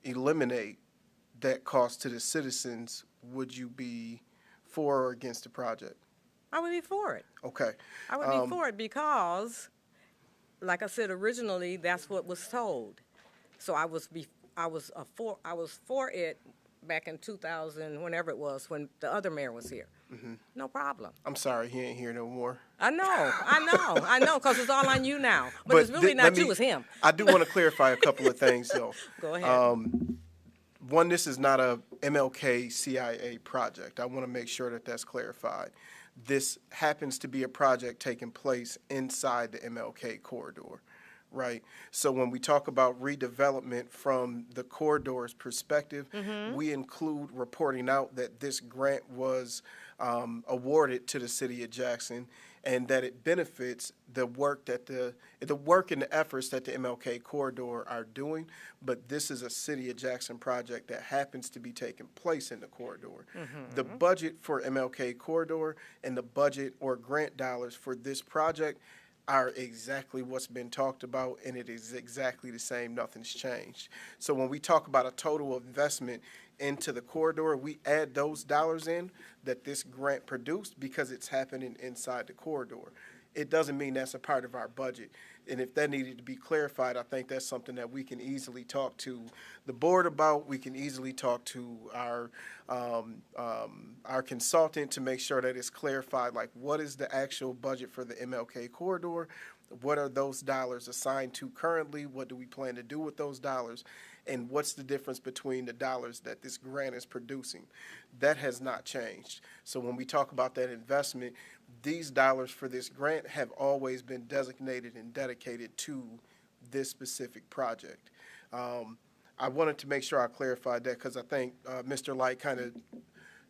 Speaker 1: eliminate that cost to the citizens, would you be for or against the project?
Speaker 9: I would be for it.
Speaker 1: Okay.
Speaker 9: I would be for it because, like I said originally, that's what was told. So I was for it back in 2000, whenever it was, when the other mayor was here. No problem.
Speaker 1: I'm sorry, he ain't here no more.
Speaker 9: I know, because it's all on you now. But it's really not you, it's him.
Speaker 1: I do want to clarify a couple of things, though.
Speaker 9: Go ahead.
Speaker 1: One, this is not a MLK CIA project. I want to make sure that that's clarified. This happens to be a project taking place inside the MLK corridor, right? So when we talk about redevelopment from the corridor's perspective, we include reporting out that this grant was awarded to the city of Jackson, and that it benefits the work that the work and the efforts that the MLK corridor are doing. But this is a city of Jackson project that happens to be taking place in the corridor. The budget for MLK corridor and the budget or grant dollars for this project are exactly what's been talked about, and it is exactly the same. Nothing's changed. So when we talk about a total investment into the corridor, we add those dollars in that this grant produced because it's happening inside the corridor. It doesn't mean that's a part of our budget. And if that needed to be clarified, I think that's something that we can easily talk to the board about. We can easily talk to our consultant to make sure that it's clarified, like what is the actual budget for the MLK corridor? What are those dollars assigned to currently? What do we plan to do with those dollars? And what's the difference between the dollars that this grant is producing? That has not changed. So when we talk about that investment, these dollars for this grant have always been designated and dedicated to this specific project. I wanted to make sure I clarified that because I think Mr. Light kind of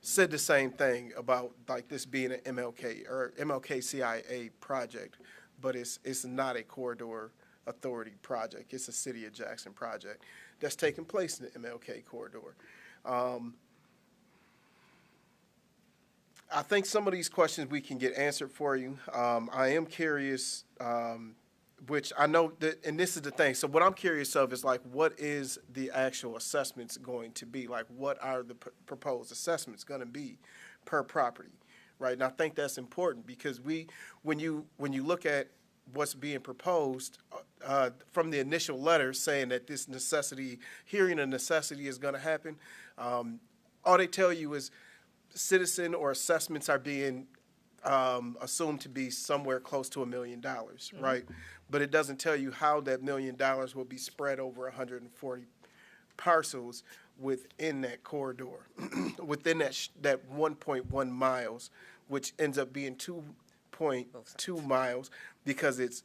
Speaker 1: said the same thing about like this being an MLK or MLK CIA project, but it's not a corridor authority project. It's a City of Jackson project that's taking place in the MLK corridor. I think some of these questions we can get answered for you. I am curious, which I know that, and this is the thing. So what I'm curious of is like, what is the actual assessments going to be? Like, what are the proposed assessments going to be per property, right? And I think that's important because when you look at what's being proposed from the initial letter saying that this hearing of necessity is going to happen, all they tell you is citizen or assessments are being assumed to be somewhere close to $1 million, right? But it doesn't tell you how that $1 million will be spread over 140 parcels within that corridor, within that 1.1 miles, which ends up being 2.2 miles because it's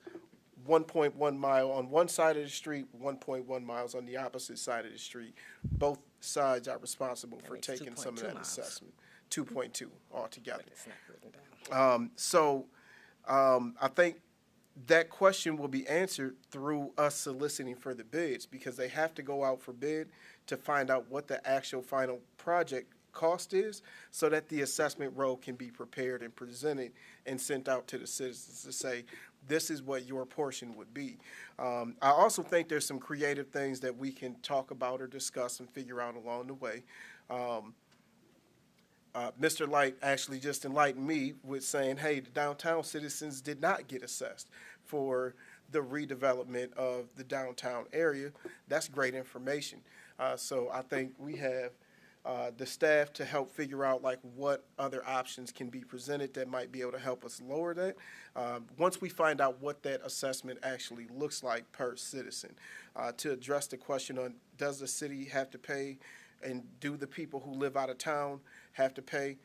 Speaker 1: 1.1 mile on one side of the street, 1.1 miles on the opposite side of the street. Both sides are responsible for
Speaker 9: makes
Speaker 1: taking some of
Speaker 9: 2.2
Speaker 1: that
Speaker 9: miles.
Speaker 1: assessment. 2.2 altogether.
Speaker 9: But it's not written down.
Speaker 1: I think that question will be answered through us soliciting for the bids because they have to go out for bid to find out what the actual final project cost is so that the assessment roll can be prepared and presented and sent out to the citizens to say, this is what your portion would be. I also think there's some creative things that we can talk about or discuss and figure out along the way. Mr. Light actually just enlightened me with saying, hey, the downtown citizens did not get assessed for the redevelopment of the downtown area. That's great information. So I think we have the staff to help figure out like what other options can be presented that might be able to help us lower that. Once we find out what that assessment actually looks like per citizen, to address the question on does the city have to pay and do the people who live out of town have to pay?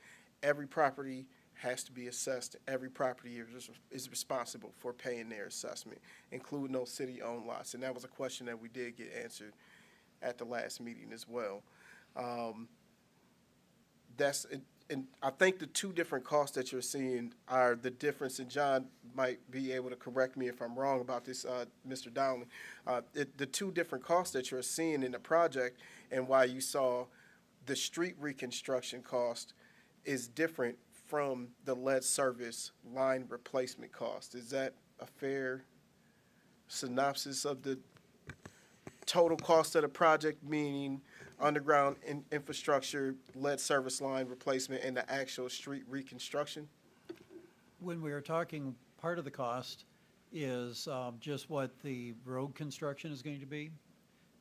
Speaker 1: Every property has to be assessed. Every property is responsible for paying their assessment, including those city-owned lots. And that was a question that we did get answered at the last meeting as well. and I think the two different costs that you're seeing are the difference, and John might be able to correct me if I'm wrong about this, Mr. Dowling. The two different costs that you're seeing in the project and why you saw the street reconstruction cost is different from the lead service line replacement cost. Is that a fair synopsis of the total cost of the project, meaning underground infrastructure, lead service line replacement, and the actual street reconstruction?
Speaker 6: When we are talking, part of the cost is just what the road construction is going to be.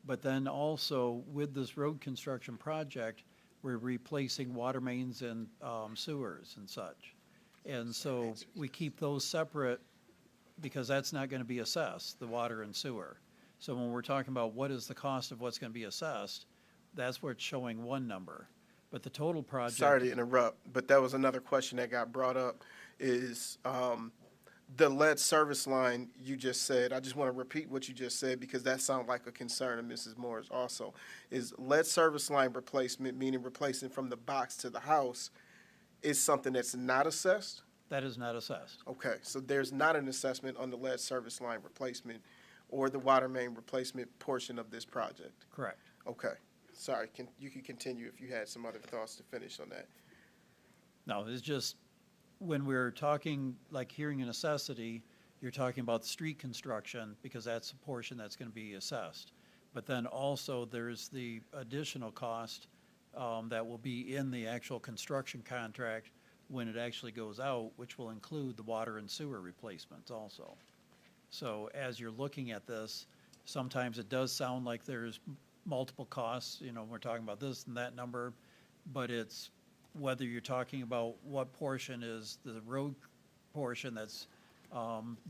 Speaker 6: But then also with this road construction project, we're replacing water mains and sewers and such. And so we keep those separate because that's not going to be assessed, the water and sewer. So when we're talking about what is the cost of what's going to be assessed, that's where it's showing one number. But the total project.
Speaker 1: Sorry to interrupt, but that was another question that got brought up is the lead service line you just said. I just want to repeat what you just said because that sounds like a concern of Mrs. Moore's also. Is lead service line replacement, meaning replacing from the box to the house, is something that's not assessed?
Speaker 6: That is not assessed.
Speaker 1: Okay, so there's not an assessment on the lead service line replacement or the water main replacement portion of this project?
Speaker 6: Correct.
Speaker 1: Okay, sorry, you can continue if you had some other thoughts to finish on that.
Speaker 6: No, it's just, when we're talking, like hearing a necessity, you're talking about the street construction, because that's a portion that's gonna be assessed. But then also, there's the additional cost that will be in the actual construction contract when it actually goes out, which will include the water and sewer replacements also. So as you're looking at this, sometimes it does sound like there's multiple costs, you know, we're talking about this and that number, but it's whether you're talking about what portion is the road portion that's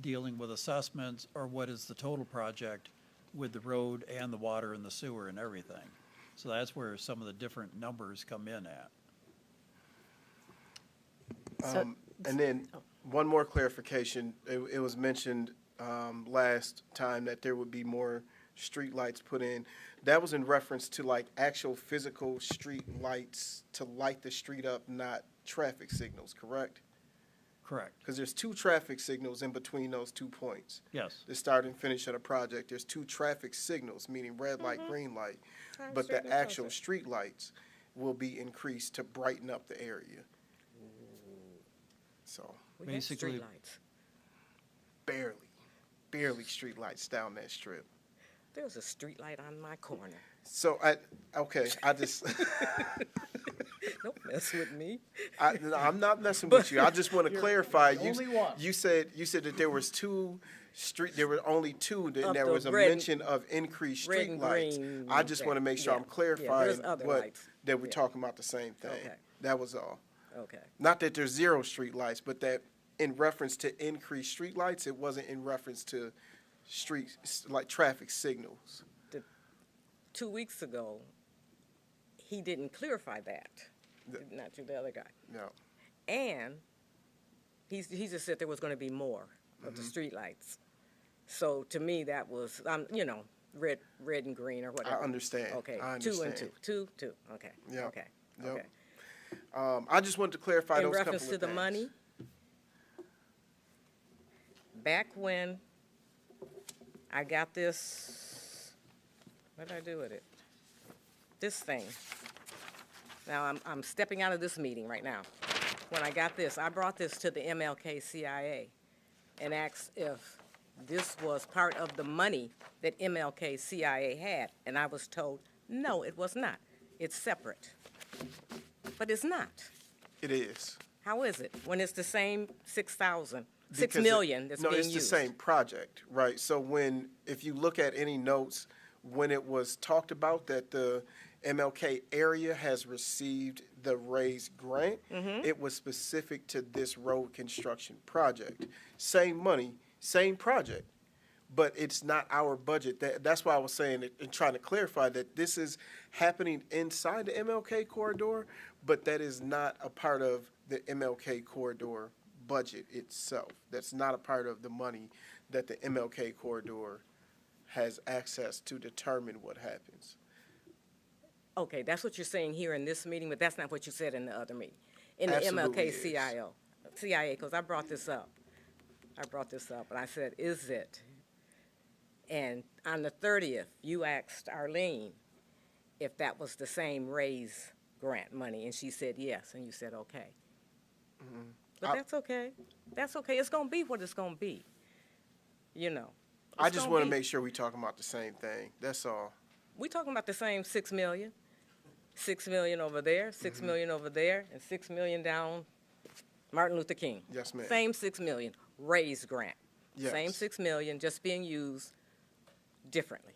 Speaker 6: dealing with assessments, or what is the total project with the road and the water and the sewer and everything. So that's where some of the different numbers come in at.
Speaker 1: And then, one more clarification. It was mentioned last time that there would be more street lights put in. That was in reference to like actual physical street lights to light the street up, not traffic signals, correct?
Speaker 6: Correct.
Speaker 1: Because there's two traffic signals in between those 2 points.
Speaker 6: Yes.
Speaker 1: The start and finish of the project, there's two traffic signals, meaning red light, green light. But the actual street lights will be increased to brighten up the area. So,
Speaker 9: We have
Speaker 6: Basically-
Speaker 9: streetlights.
Speaker 1: barely street lights down that strip.
Speaker 9: There's a streetlight on my corner.
Speaker 1: So I just,
Speaker 9: Don't mess with me.
Speaker 1: I'm not messing with you. I just want to clarify.
Speaker 6: only one.
Speaker 1: You said that there was there were only two, and
Speaker 9: Of
Speaker 1: there
Speaker 9: the
Speaker 1: was a
Speaker 9: red-
Speaker 1: mention of increased
Speaker 9: red
Speaker 1: street
Speaker 9: and
Speaker 1: lights.
Speaker 9: green,
Speaker 1: I just want to make sure
Speaker 9: yeah,
Speaker 1: I'm
Speaker 9: yeah,
Speaker 1: clarifying
Speaker 9: there's other lights.
Speaker 1: that we're
Speaker 9: Yeah.
Speaker 1: talking about the same thing.
Speaker 9: Okay.
Speaker 1: That was all.
Speaker 9: Okay.
Speaker 1: Not that there's zero street lights, but that in reference to increased street lights, it wasn't in reference to like traffic signals.
Speaker 9: 2 weeks ago, he didn't clarify that. Not you, the other guy.
Speaker 1: No.
Speaker 9: And he just said there was going to be more of the streetlights. So to me, that was, red and green or whatever.
Speaker 1: I understand.
Speaker 9: Okay,
Speaker 1: I
Speaker 9: 2 and
Speaker 1: understand.
Speaker 9: 2. Two. Okay.
Speaker 1: Yep.
Speaker 9: Okay.
Speaker 1: Yep.
Speaker 9: Okay.
Speaker 1: I just wanted to clarify
Speaker 9: In
Speaker 1: those couple
Speaker 9: reference
Speaker 1: of
Speaker 9: to the
Speaker 1: things.
Speaker 9: money, back when I got this, what did I do with it? This thing. Now, I'm stepping out of this meeting right now. When I got this, I brought this to the MLK CIA and asked if this was part of the money that MLK CIA had, and I was told, no, it was not. It's separate. But it's not.
Speaker 1: It is.
Speaker 9: How is it when it's the same 6,000, 6
Speaker 1: Because
Speaker 9: million that's
Speaker 1: no,
Speaker 9: being
Speaker 1: it's
Speaker 9: used?
Speaker 1: the same project, right? So if you look at any notes, when it was talked about that the MLK area has received the raised grant, it was specific to this road construction project. Same money, same project, but it's not our budget. That's why I was saying it and trying to clarify that this is happening inside the MLK corridor, but that is not a part of the MLK corridor budget itself. That's not a part of the money that the MLK corridor has access to determine what happens.
Speaker 9: Okay, that's what you're saying here in this meeting, but that's not what you said in the other meeting. in the
Speaker 1: Absolutely
Speaker 9: MLK
Speaker 1: is.
Speaker 9: CIA, because I brought this up. And I said, is it? And on the 30th, you asked Arlene if that was the same raise grant money, and she said yes, and you said okay. But that's okay. That's okay. It's gonna be what it's gonna be. You know.
Speaker 1: I
Speaker 9: It's
Speaker 1: just
Speaker 9: gonna
Speaker 1: want to
Speaker 9: be-
Speaker 1: make sure we talking about the same thing. That's all.
Speaker 9: We talking about the same 6 million. 6 million over there, 6 million over there, and 6 million down Martin Luther King.
Speaker 1: Yes, ma'am.
Speaker 9: Same 6 million, raise grant.
Speaker 1: Yes.
Speaker 9: Same 6 million, just being used differently.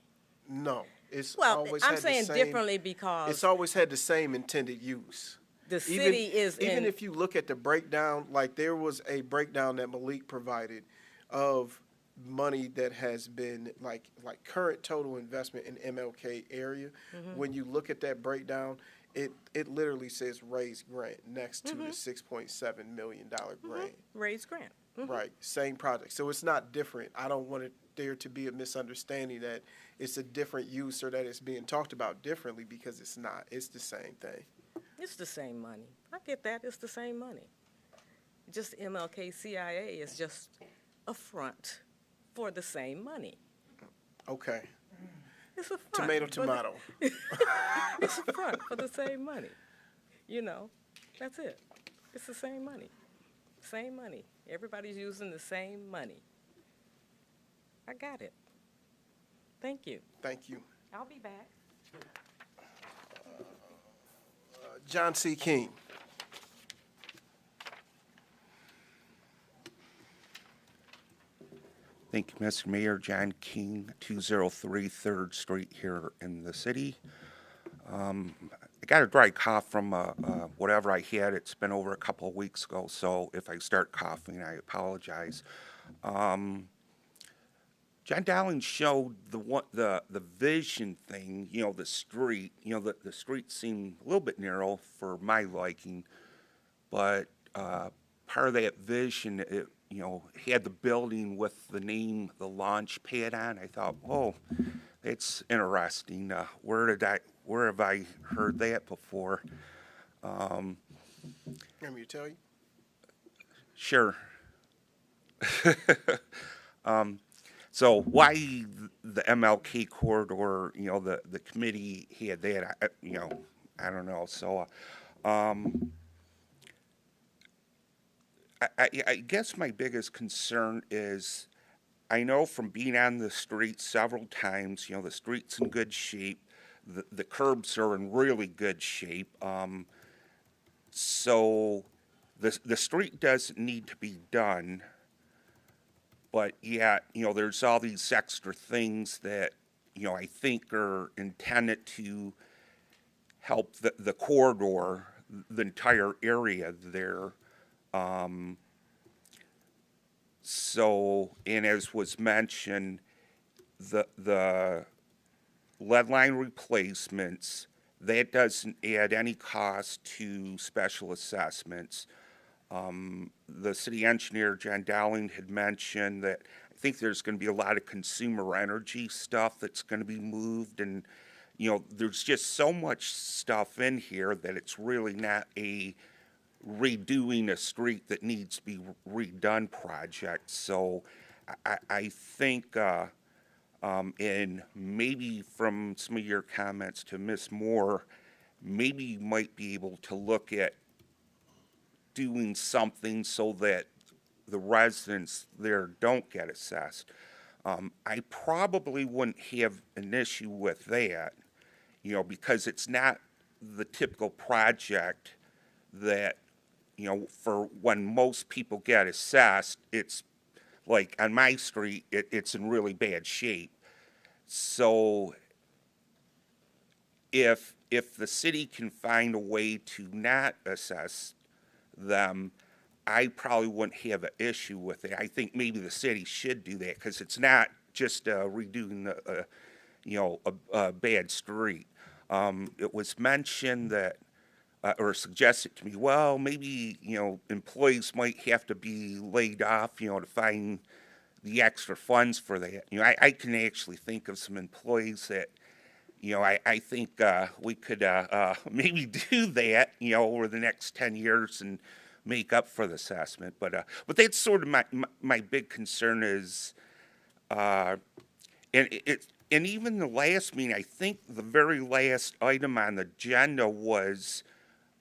Speaker 1: No, it's
Speaker 9: Well,
Speaker 1: always
Speaker 9: I'm
Speaker 1: had the
Speaker 9: saying
Speaker 1: same,
Speaker 9: differently because
Speaker 1: It's always had the same intended use.
Speaker 9: the city is
Speaker 1: even
Speaker 9: in.
Speaker 1: if you look at the breakdown, like there was a breakdown that Malik provided of money that has been like current total investment in MLK area.
Speaker 9: Mm-hmm.
Speaker 1: When you look at that breakdown, it literally says raise grant next to the $6.7 million grant.
Speaker 9: Raise grant.
Speaker 1: Right, same project. So it's not different. I don't want there to be a misunderstanding that it's a different use or that it's being talked about differently, because it's not. It's the same thing.
Speaker 9: It's the same money. I get that. It's the same money. Just MLK CIA is just a front for the same money.
Speaker 1: Okay.
Speaker 9: It's a front.
Speaker 1: Tomato,
Speaker 9: for the-
Speaker 1: tomato.
Speaker 9: It's a front for the same money. You know, that's it. It's the same money. Same money. Everybody's using the same money. I got it. Thank you.
Speaker 1: Thank you.
Speaker 9: I'll be back.
Speaker 1: John C. King.
Speaker 10: Thank you, Mr. Mayor. John King, 203 3rd Street here in the city. I got a dry cough from whatever I had. It's been over a couple of weeks ago, so if I start coughing, I apologize. John Dowling showed the vision thing, you know, the street. You know, the street seemed a little bit narrow for my liking, but part of that vision, it, you know, had the building with the name, the launch pad on. I thought, oh, that's interesting. Where have I heard that before?
Speaker 1: Want me to tell you?
Speaker 10: Sure. So why the MLK corridor, you know, the committee had that, you know, I don't know. So I guess my biggest concern is I know from being on the street several times, you know, the street's in good shape. The curbs are in really good shape. So the street doesn't need to be done. But yet, you know, there's all these extra things that, you know, I think are intended to help the corridor, the entire area there. So, and as was mentioned, the lead line replacements, that doesn't add any cost to special assessments. The city engineer, John Dowling, had mentioned that I think there's going to be a lot of consumer energy stuff that's going to be moved, and, you know, there's just so much stuff in here that it's really not a redoing a street that needs to be redone project. So I think, and maybe from some of your comments to Ms. Moore, maybe you might be able to look at doing something so that the residents there don't get assessed. I probably wouldn't have an issue with that, you know, because it's not the typical project that, you know, for when most people get assessed, it's like on my street, it's in really bad shape. So if the city can find a way to not assess them, I probably wouldn't have an issue with it. I think maybe the city should do that because it's not just redoing a bad street. It was mentioned that, or suggested to me, well, maybe, you know, employees might have to be laid off, you know, to find the extra funds for that. You know, I can actually think of some employees that, I think we could maybe do that, over the next 10 years and make up for the assessment. But that's sort of my big concern is, and even the last meeting, I think the very last item on the agenda was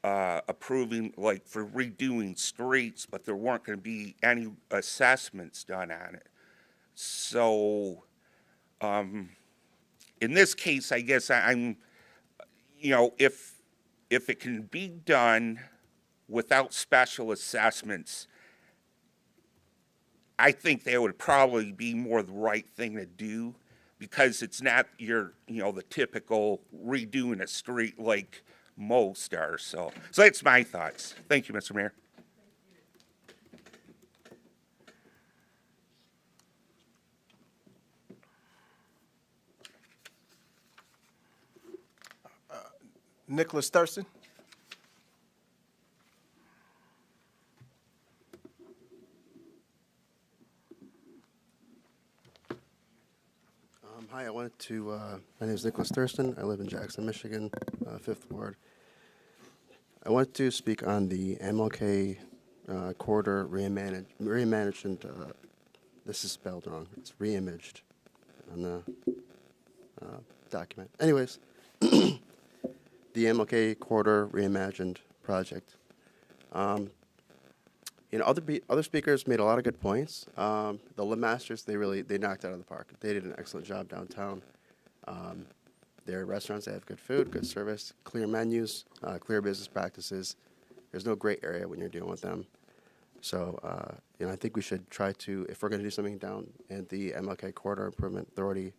Speaker 10: approving, like, for redoing streets, but there weren't going to be any assessments done on it. So, in this case, I guess I'm, if it can be done without special assessments, I think that would probably be more the right thing to do, because it's not the typical redoing a street like most are. So that's my thoughts. Thank you, Mr. Mayor.
Speaker 1: Nicholas Thurston.
Speaker 11: Hi, my name is Nicholas Thurston. I live in Jackson, Michigan, 5th Ward. I want to speak on the MLK corridor reimaged, and this is spelled wrong. It's reimaged on the document. Anyways, the MLK corridor reimagined project. Other speakers made a lot of good points. The Limasters, they knocked it out of the park. They did an excellent job downtown. Their restaurants, they have good food, good service, clear menus, clear business practices. There's no gray area when you're dealing with them. So, I think we should try to, if we're going to do something down at the MLK Corridor Improvement Authority,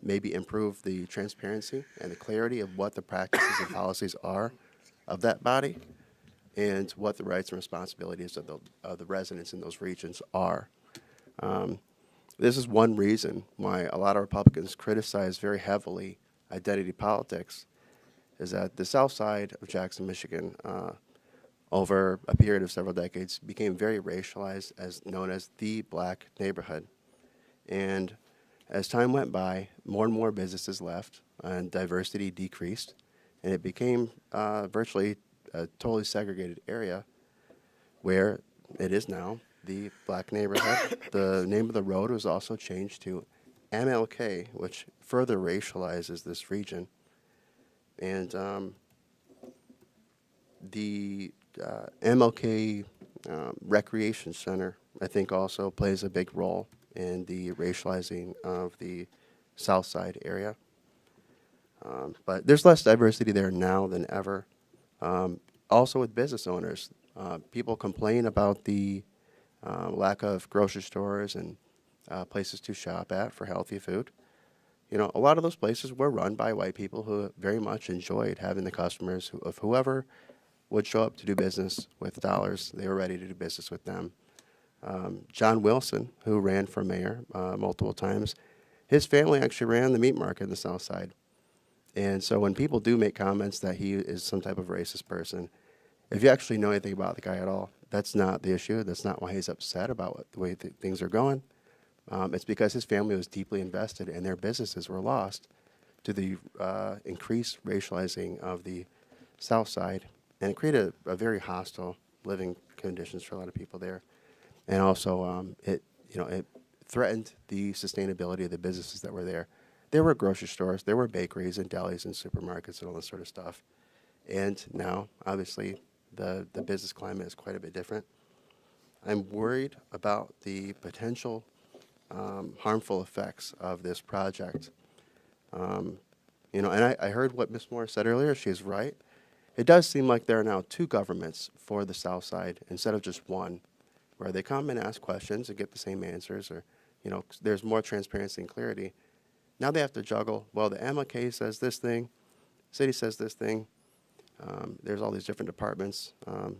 Speaker 11: maybe improve the transparency and the clarity of what the practices and policies are of that body, and what the rights and responsibilities of the residents in those regions are. This is one reason why a lot of Republicans criticize very heavily identity politics, is that the south side of Jackson, Michigan, over a period of several decades, became very racialized, as known as the black neighborhood. And as time went by, more and more businesses left, and diversity decreased, and it became virtually a totally segregated area, where it is now the black neighborhood. The name of the road was also changed to MLK, which further racializes this region. And the MLK Recreation Center, I think, also plays a big role in the racializing of the south side area. But there's less diversity there now than ever. Also with business owners, people complain about the lack of grocery stores and places to shop at for healthy food. A lot of those places were run by white people who very much enjoyed having the customers of whoever would show up to do business with dollars. They were ready to do business with them. John Wilson, who ran for mayor multiple times, his family actually ran the meat market in the south side. And so when people do make comments that he is some type of racist person, if you actually know anything about the guy at all, that's not the issue. That's not why he's upset about the way things are going. It's because his family was deeply invested and their businesses were lost to the increased racializing of the south side. And it created a very hostile living conditions for a lot of people there. And also it threatened the sustainability of the businesses that were there. There were grocery stores, there were bakeries and delis and supermarkets and all this sort of stuff. And now, obviously, the business climate is quite a bit different. I'm worried about the potential harmful effects of this project. And I heard what Ms. Moore said earlier. She's right. It does seem like there are now two governments for the south side instead of just one, where they come and ask questions and get the same answers, or, there's more transparency and clarity. Now they have to juggle, well, the MLK says this thing, city says this thing. There's all these different departments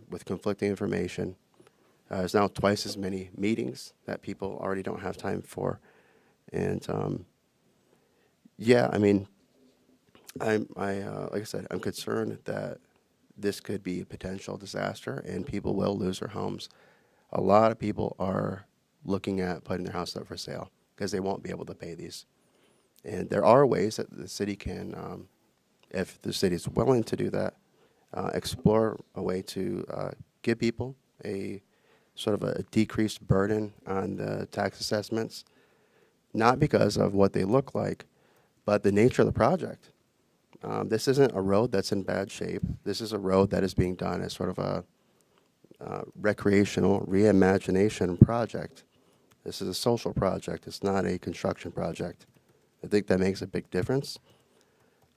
Speaker 11: with conflicting information. There's now twice as many meetings that people already don't have time for. And like I said, I'm concerned that this could be a potential disaster and people will lose their homes. A lot of people are looking at putting their house up for sale because they won't be able to pay these. And there are ways that the city can, if the city is willing to do that, explore a way to give people a sort of a decreased burden on the tax assessments, not because of what they look like, but the nature of the project. This isn't a road that's in bad shape. This is a road that is being done as sort of a recreational reimagination project. This is a social project. It's not a construction project. I think that makes a big difference.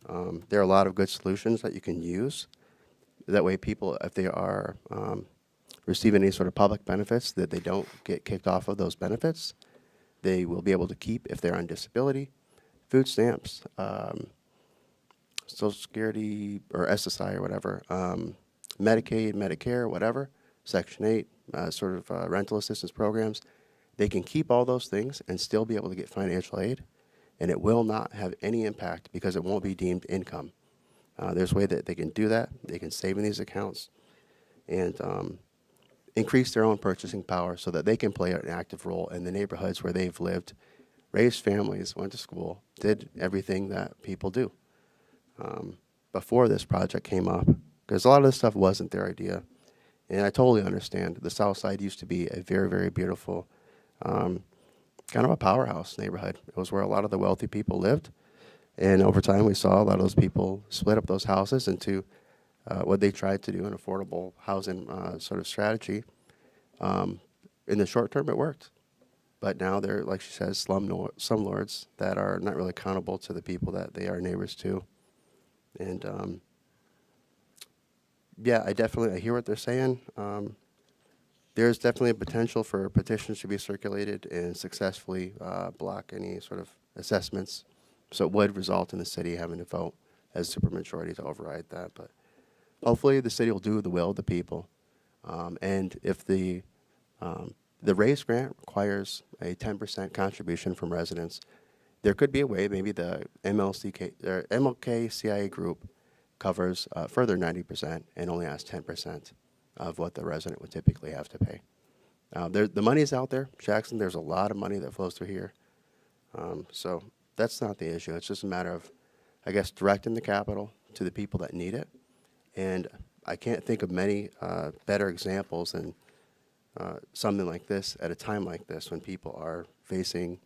Speaker 11: There are a lot of good solutions that you can use. That way people, if they are receiving any sort of public benefits, that they don't get kicked off of those benefits. They will be able to keep, if they're on disability, food stamps, Social Security or SSI or whatever, Medicaid, Medicare, whatever, Section 8, sort of rental assistance programs. They can keep all those things and still be able to get financial aid, and it will not have any impact because it won't be deemed income. There's a way that they can do that. They can save in these accounts and increase their own purchasing power so that they can play an active role in the neighborhoods where they've lived, raised families, went to school, did everything that people do. Before this project came up, because a lot of this stuff wasn't their idea. And I totally understand. The South Side used to be a very, very beautiful, kind of a powerhouse neighborhood. It was where a lot of the wealthy people lived. And over time, we saw a lot of those people split up those houses into what they tried to do, an affordable housing sort of strategy. In the short term, it worked. But now they're, like she says, slumlords that are not really accountable to the people that they are neighbors to. And yeah, I hear what they're saying. There's definitely a potential for petitions to be circulated and successfully block any sort of assessments. So it would result in the city having to vote as a supermajority to override that. But hopefully the city will do the will of the people. And if the RAISE grant requires a 10% contribution from residents, there could be a way, maybe the MLK-CIA group covers further 90% and only asks 10% of what the resident would typically have to pay. The money is out there. Jackson, there's a lot of money that flows through here. So that's not the issue. It's just a matter of, I guess, directing the capital to the people that need it. And I can't think of many better examples than something like this at a time like this when people are facing,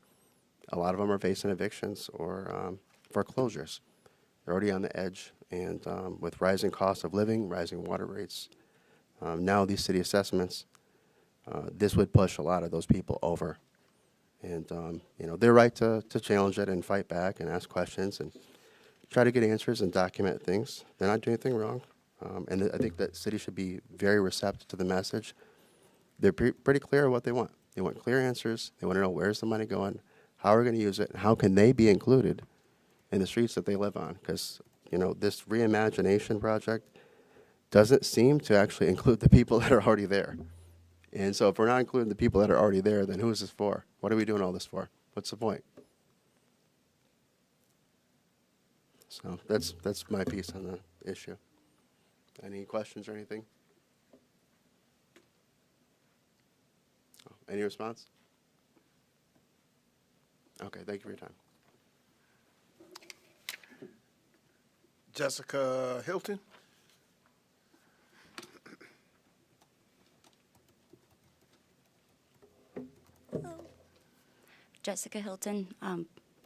Speaker 11: a lot of them are facing evictions or foreclosures. They're already on the edge. And with rising costs of living, rising water rates, now these city assessments, this would push a lot of those people over. And, you know, they're right to challenge it and fight back and ask questions and try to get answers and document things. They're not doing anything wrong. And I think that city should be very receptive to the message. They're pretty clear what they want. They want clear answers. They want to know where's the money going, how are we going to use it, and how can they be included in the streets that they live on. Because, you know, this reimagination project doesn't seem to actually include the people that are already there. And so if we're not including the people that are already there, then who is this for? What are we doing all this for? What's the point? So that's my piece on the issue. Any questions or anything? Any response? Okay, thank you for your time.
Speaker 1: Jessica Hilton.
Speaker 12: Jessica Hilton,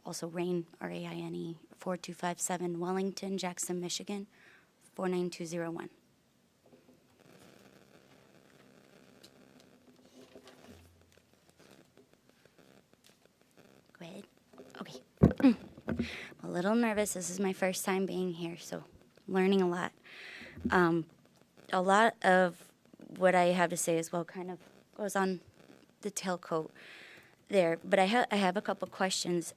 Speaker 12: also RAIN, R-A-I-N-E, 4257 Wellington, Jackson, Michigan, 49201. Go ahead. Okay. I'm a little nervous. This is my first time being here, so learning a lot. A lot of what I have to say as well kind of goes on the tailcoat there, but I have a couple questions.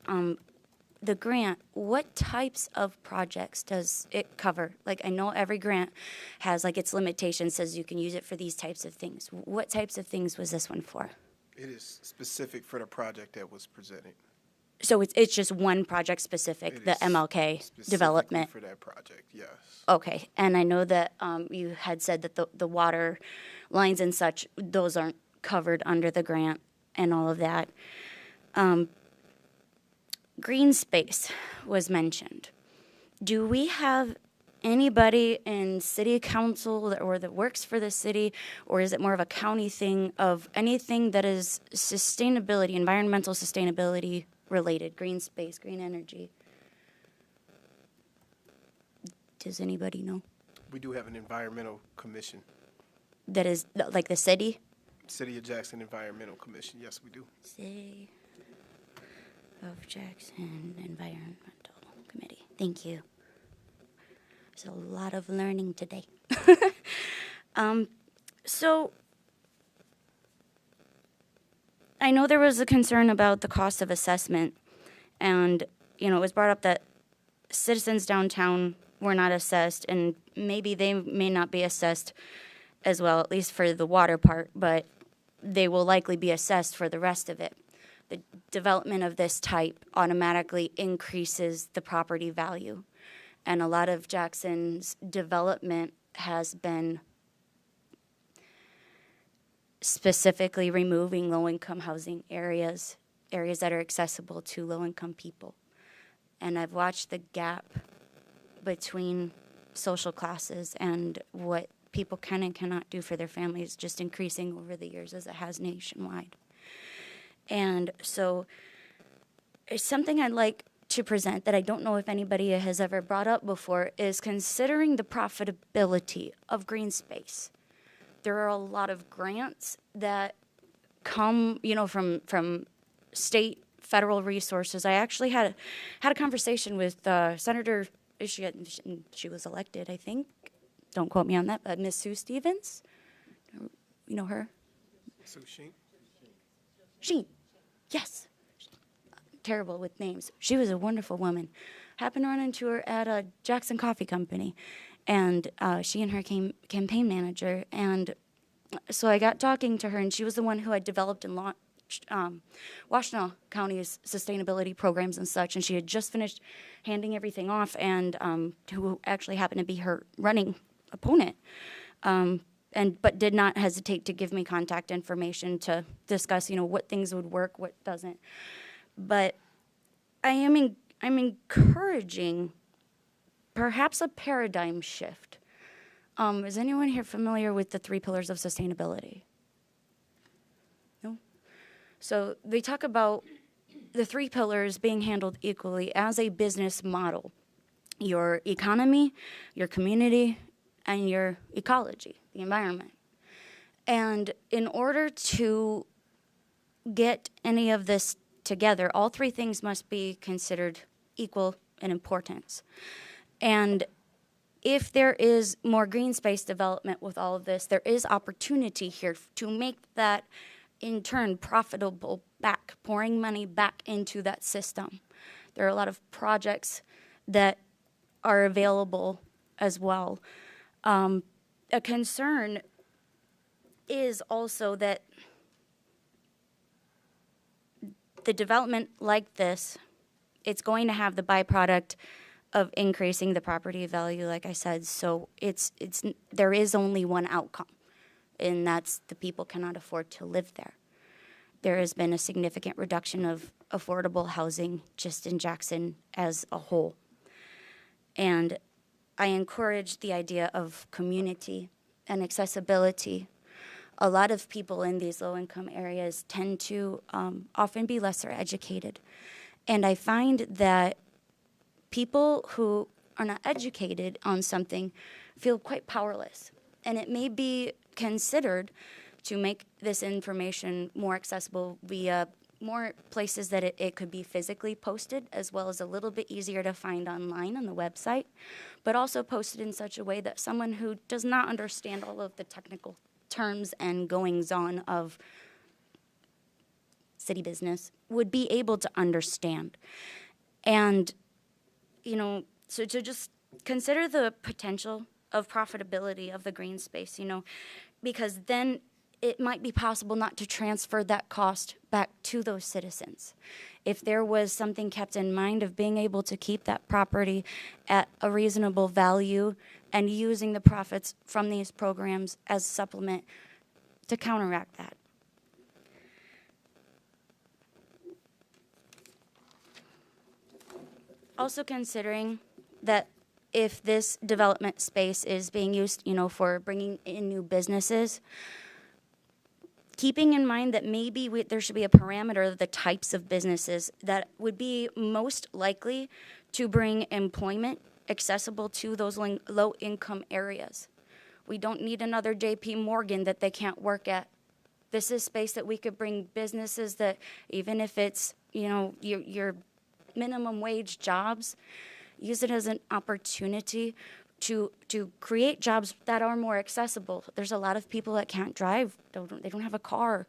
Speaker 12: The grant, what types of projects does it cover? Like, I know every grant has, like, its limitations, says you can use it for these types of things. What types of things was this one for?
Speaker 1: It is specific for the project that was presented.
Speaker 12: So it's just one project specific, the MLK development?
Speaker 1: For that project, yes.
Speaker 12: Okay, and I know that you had said that the water lines and such, those aren't covered under the grant and all of that. green space was mentioned. Do we have anybody in city council or that works for the city, or is it more of a county thing of anything that is sustainability, environmental sustainability related, green space, green energy? Does anybody know?
Speaker 1: We do have an environmental commission,
Speaker 12: That is like the city?
Speaker 1: City of Jackson Environmental Commission. Yes, we do.
Speaker 12: City of Jackson Environmental Committee. Thank you. There's a lot of learning today. So I know there was a concern about the cost of assessment, and it was brought up that citizens downtown were not assessed, and maybe they may not be assessed as well, at least for the water part, but they will likely be assessed for the rest of it. The development of this type automatically increases the property value, and a lot of Jackson's development has been specifically removing low-income housing areas that are accessible to low-income people. And I've watched the gap between social classes and what people can and cannot do for their families just increasing over the years, as it has nationwide. And so it's something I'd like to present that I don't know if anybody has ever brought up before, is considering the profitability of green space. There are a lot of grants that come, from state, federal resources. I actually had a conversation with Senator, she was elected, I think. Don't quote me on that, but Miss Sue Stevens. You know her?
Speaker 1: Sue Sheen?
Speaker 12: Sheen, yes. Terrible with names. She was a wonderful woman. Happened to run into her at a Jackson Coffee Company, and she and her campaign manager. And so I got talking to her, and she was the one who had developed and launched Washtenaw County's sustainability programs and such. And she had just finished handing everything off, and who actually happened to be her running opponent. But did not hesitate to give me contact information to discuss, what things would work, what doesn't. But I'm encouraging perhaps a paradigm shift. Is anyone here familiar with the 3 pillars of sustainability? No? So they talk about the 3 pillars being handled equally as a business model: your economy, your community, and your ecology, the environment. And in order to get any of this together, all 3 things must be considered equal in importance. And if there is more green space development with all of this, there is opportunity here to make that in turn profitable back, pouring money back into that system. There are a lot of projects that are available as well. A concern is also that the development like this, it's going to have the byproduct of increasing the property value, like I said. So there is only one outcome, and that's the people cannot afford to live there. There has been a significant reduction of affordable housing just in Jackson as a whole. And I encourage the idea of community and accessibility. A lot of people in these low-income areas tend to often be lesser educated. And I find that people who are not educated on something feel quite powerless. And it may be considered to make this information more accessible via more places that it could be physically posted, as well as a little bit easier to find online on the website, but also posted in such a way that someone who does not understand all of the technical terms and goings-on of city business would be able to understand. And, so to just consider the potential of profitability of the green space, because then it might be possible not to transfer that cost back to those citizens. If there was something kept in mind of being able to keep that property at a reasonable value and using the profits from these programs as a supplement to counteract that. also considering that if this development space is being used, for bringing in new businesses, keeping in mind that maybe there should be a parameter of the types of businesses that would be most likely to bring employment accessible to those low-income areas. We don't need another JP Morgan that they can't work at. This is space that we could bring businesses that, even if it's, your minimum wage jobs, use it as an opportunity to create jobs that are more accessible. There's a lot of people that can't drive, they don't have a car.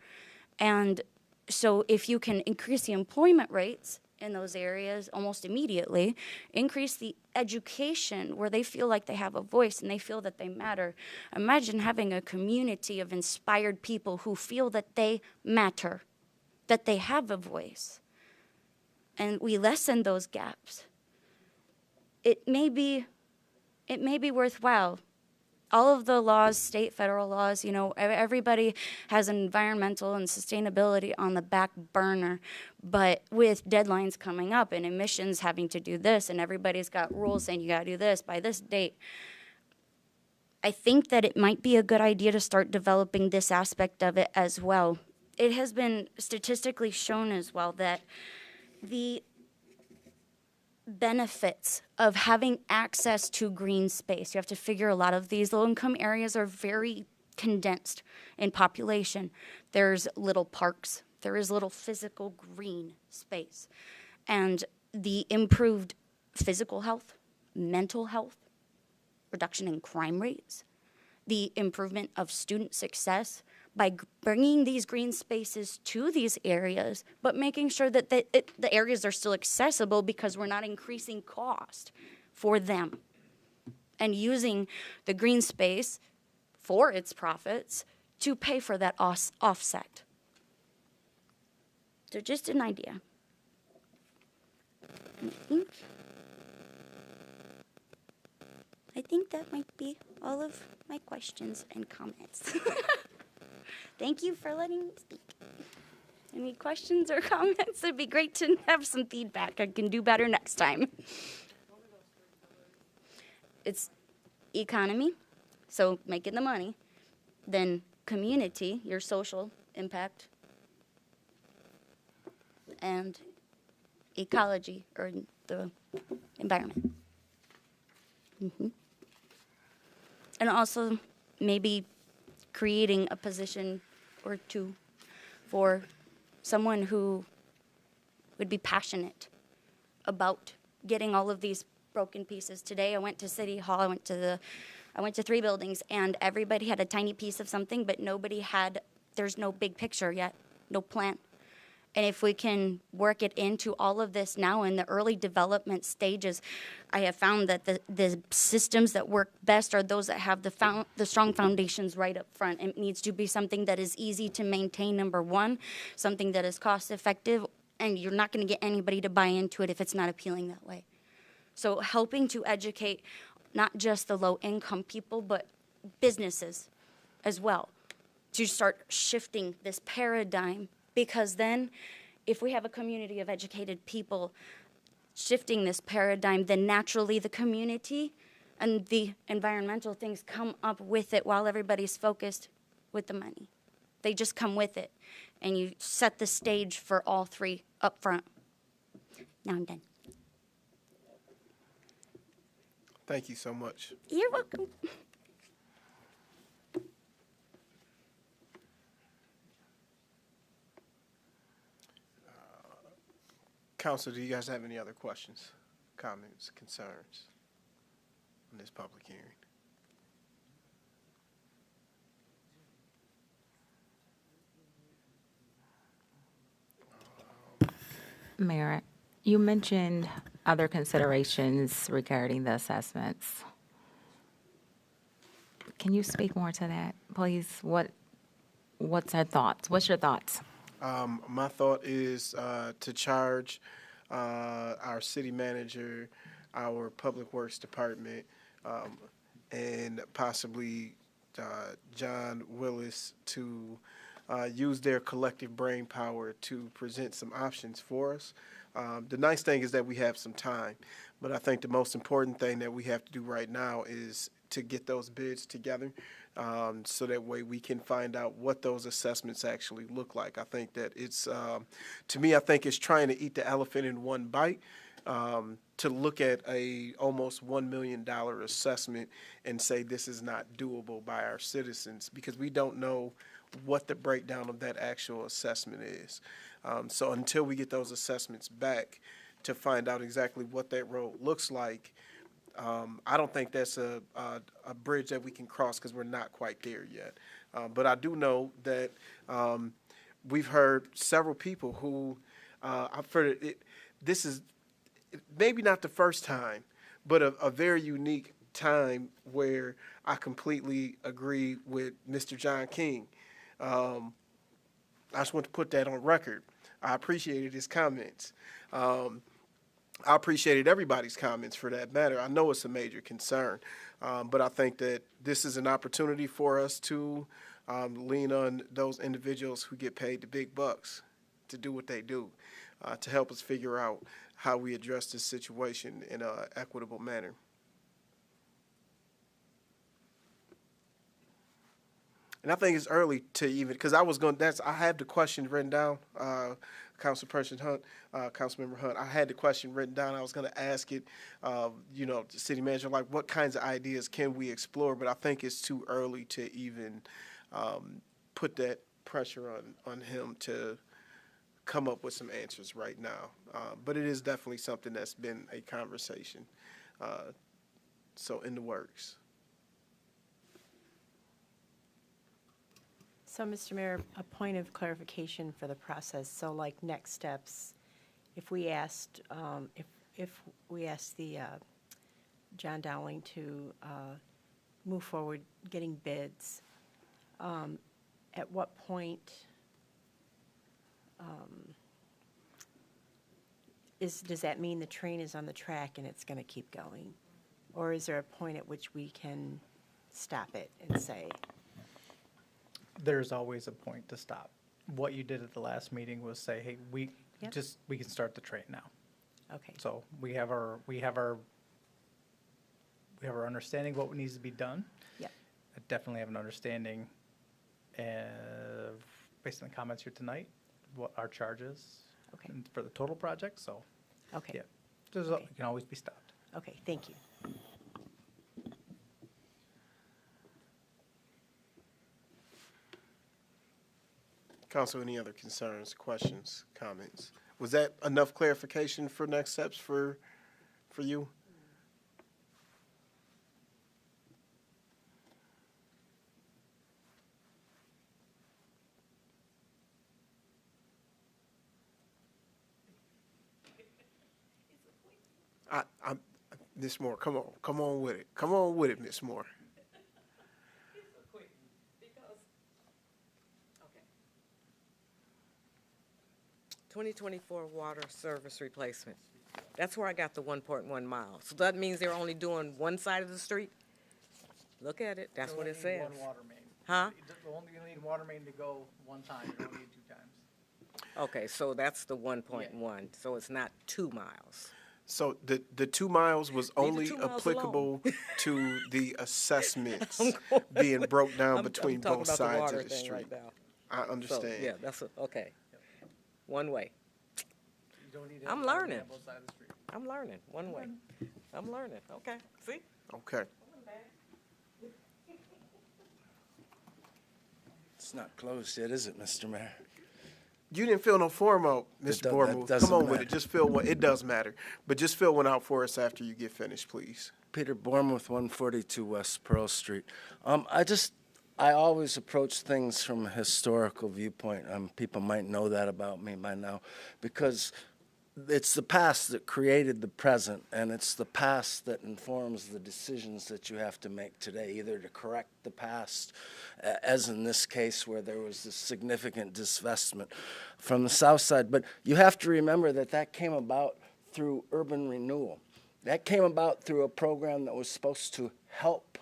Speaker 12: And so if you can increase the employment rates in those areas almost immediately, increase the education where they feel like they have a voice and they feel that they matter. Imagine having a community of inspired people who feel that they matter, that they have a voice. And we lessen those gaps. It may be worthwhile. All of the laws, state, federal laws, everybody has environmental and sustainability on the back burner. But with deadlines coming up and emissions having to do this, and everybody's got rules saying you got to do this by this date, I think that it might be a good idea to start developing this aspect of it as well. It has been statistically shown as well that the benefits of having access to green space. You have to figure a lot of these low-income areas are very condensed in population. There's little parks. There is little physical green space. And the improved physical health, mental health, reduction in crime rates, the improvement of student success, by bringing these green spaces to these areas, but making sure that the areas are still accessible because we're not increasing cost for them. And using the green space for its profits to pay for that offset. So just an idea. And I think that might be all of my questions and comments. Thank you for letting me speak. Any questions or comments? It'd be great to have some feedback. I can do better next time. It's economy, so making the money. Then community, your social impact. And ecology, or the environment. And also maybe creating a position or two for someone who would be passionate about getting all of these broken pieces. Today I went to City Hall, I went to 3 buildings, and everybody had a tiny piece of something, but there's no big picture yet, no plan. And if we can work it into all of this now in the early development stages, I have found that the systems that work best are those that have the strong foundations right up front. It needs to be something that is easy to maintain, number one, something that is cost effective, and you're not going to get anybody to buy into it if it's not appealing that way. So helping to educate not just the low income people, but businesses as well, to start shifting this paradigm. Because then, if we have a community of educated people shifting this paradigm, then naturally the community and the environmental things come up with it while everybody's focused with the money. They just come with it. And you set the stage for all 3 up front. Now I'm done.
Speaker 1: Thank you so much.
Speaker 12: You're welcome.
Speaker 1: Council, do you guys have any other questions, comments, concerns on this public hearing?
Speaker 13: Mayor, you mentioned other considerations regarding the assessments. Can you speak more to that, please? What's our thoughts? What's your thoughts?
Speaker 1: My thought is to charge our city manager, our public works department, and possibly John Willis to use their collective brain power to present some options for us. The nice thing is that we have some time, but I think the most important thing that we have to do right now is to get those bids together, so that way we can find out what those assessments actually look like. I think that it's, to me, I think it's trying to eat the elephant in one bite. To look at a almost $1 million assessment and say this is not doable by our citizens, because we don't know what the breakdown of that actual assessment is. So until we get those assessments back to find out exactly what that road looks like, I don't think that's a bridge that we can cross, because we're not quite there yet. But I do know that we've heard several people who I've heard it. This is maybe not the first time, but a very unique time where I completely agree with Mr. John King. I just want to put that on record. I appreciated his comments. I appreciated everybody's comments for that matter. I know it's a major concern, but I think that this is an opportunity for us to lean on those individuals who get paid the big bucks to do what they do, to help us figure out how we address this situation in an equitable manner. And I think it's early to even, because I had the question written down, Councilperson Hunt, Councilmember Hunt. I had the question written down. I was going to ask it, the city manager, like what kinds of ideas can we explore? But I think it's too early to even put that pressure on him to come up with some answers right now. But it is definitely something that's been a conversation. So in the works.
Speaker 4: So, Mr. Mayor, a point of clarification for the process. So, like next steps, if we asked, if we asked the John Dowling to move forward getting bids, at what point does that mean the train is on the track and it's going to keep going, or is there a point at which we can stop it and say?
Speaker 14: There's always a point to stop. What you did at the last meeting was say, hey, we can start the train now.
Speaker 4: Okay.
Speaker 14: So we have our understanding of what needs to be done.
Speaker 4: Yep.
Speaker 14: I definitely have an understanding based on the comments here tonight, what our charge is for the total project. So
Speaker 4: Okay.
Speaker 14: Yeah, it can always be stopped.
Speaker 4: Okay, thank you.
Speaker 1: Council, any other concerns, questions, comments? Was that enough clarification for next steps for you? Miss Moore, come on with it. Come on with it, Miss Moore.
Speaker 9: 2024 water service replacement. That's where I got the 1.1 miles. So that means they're only doing one side of the street? Look at it, that's what it says.
Speaker 14: One water main.
Speaker 9: Huh?
Speaker 14: You need water main to go one time, you don't need two times.
Speaker 9: Okay, so that's the 1.1, so it's not 2 miles.
Speaker 1: So the 2 miles was only
Speaker 9: 2 miles
Speaker 1: applicable to the assessments being broke down between both sides of the street. I understand.
Speaker 9: So, yeah, that's okay. One way.
Speaker 14: You don't need
Speaker 9: I'm learning.
Speaker 14: on both sides of the street.
Speaker 9: I'm learning, one way. I'm learning, okay, see?
Speaker 1: Okay.
Speaker 2: It's not closed yet, is it, Mr. Mayor?
Speaker 1: You didn't fill no form out,
Speaker 2: It
Speaker 1: Mr.
Speaker 2: do- that
Speaker 1: Bormuth.
Speaker 2: doesn't
Speaker 1: Come on with
Speaker 2: matter.
Speaker 1: it. Just fill one. It does matter. But just fill one out for us after you get finished, please.
Speaker 2: Peter Bournemouth, 142 West Pearl Street. I always approach things from a historical viewpoint. People might know that about me by now, because it's the past that created the present, and it's the past that informs the decisions that you have to make today, either to correct the past, as in this case where there was this significant divestment from the south side. But you have to remember that came about through urban renewal. That came about through a program that was supposed to help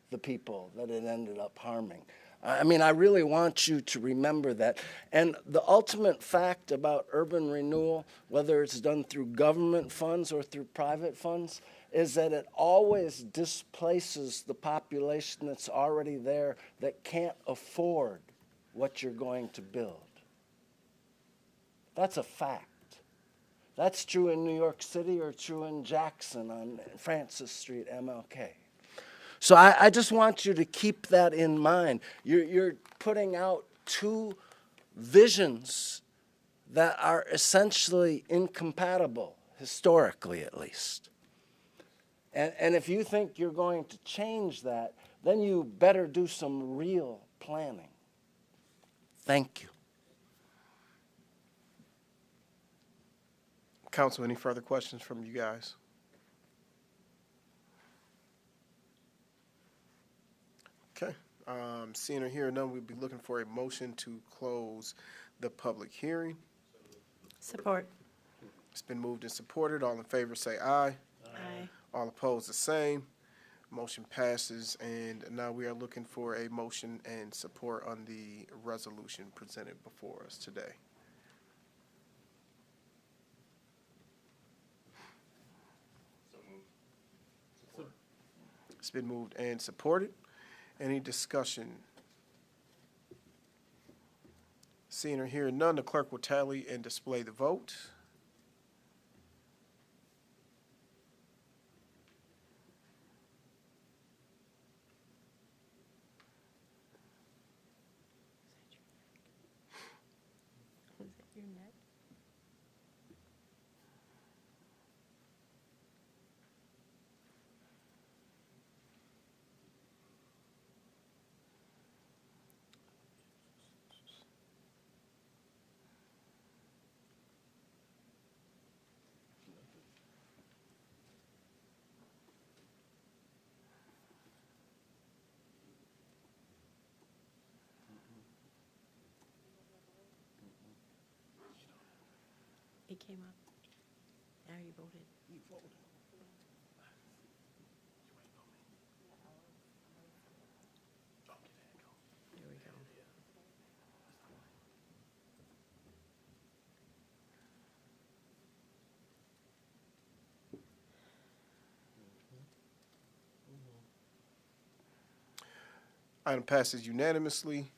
Speaker 2: the people that it ended up harming. I mean, I really want you to remember that. And the ultimate fact about urban renewal, whether it's done through government funds or through private funds, is that it always displaces the population that's already there that can't afford what you're going to build. That's a fact. That's true in New York City or true in Jackson on Francis Street, MLK. So I just want you to keep that in mind. You're putting out two visions that are essentially incompatible, historically at least. And if you think you're going to change that, then you better do some real planning. Thank you.
Speaker 1: Council, any further questions from you guys? Okay, seeing or hearing none, we'd be looking for a motion to close the public hearing.
Speaker 4: Support.
Speaker 1: It's been moved and supported. All in favor say aye.
Speaker 4: Aye.
Speaker 1: All opposed the same. Motion passes, and now we are looking for a motion and support on the resolution presented before us today. It's been moved and supported. Any discussion? Seeing or hearing none, the clerk will tally and display the vote.
Speaker 4: It came up. Now you voted. There we go.
Speaker 1: Item passes unanimously,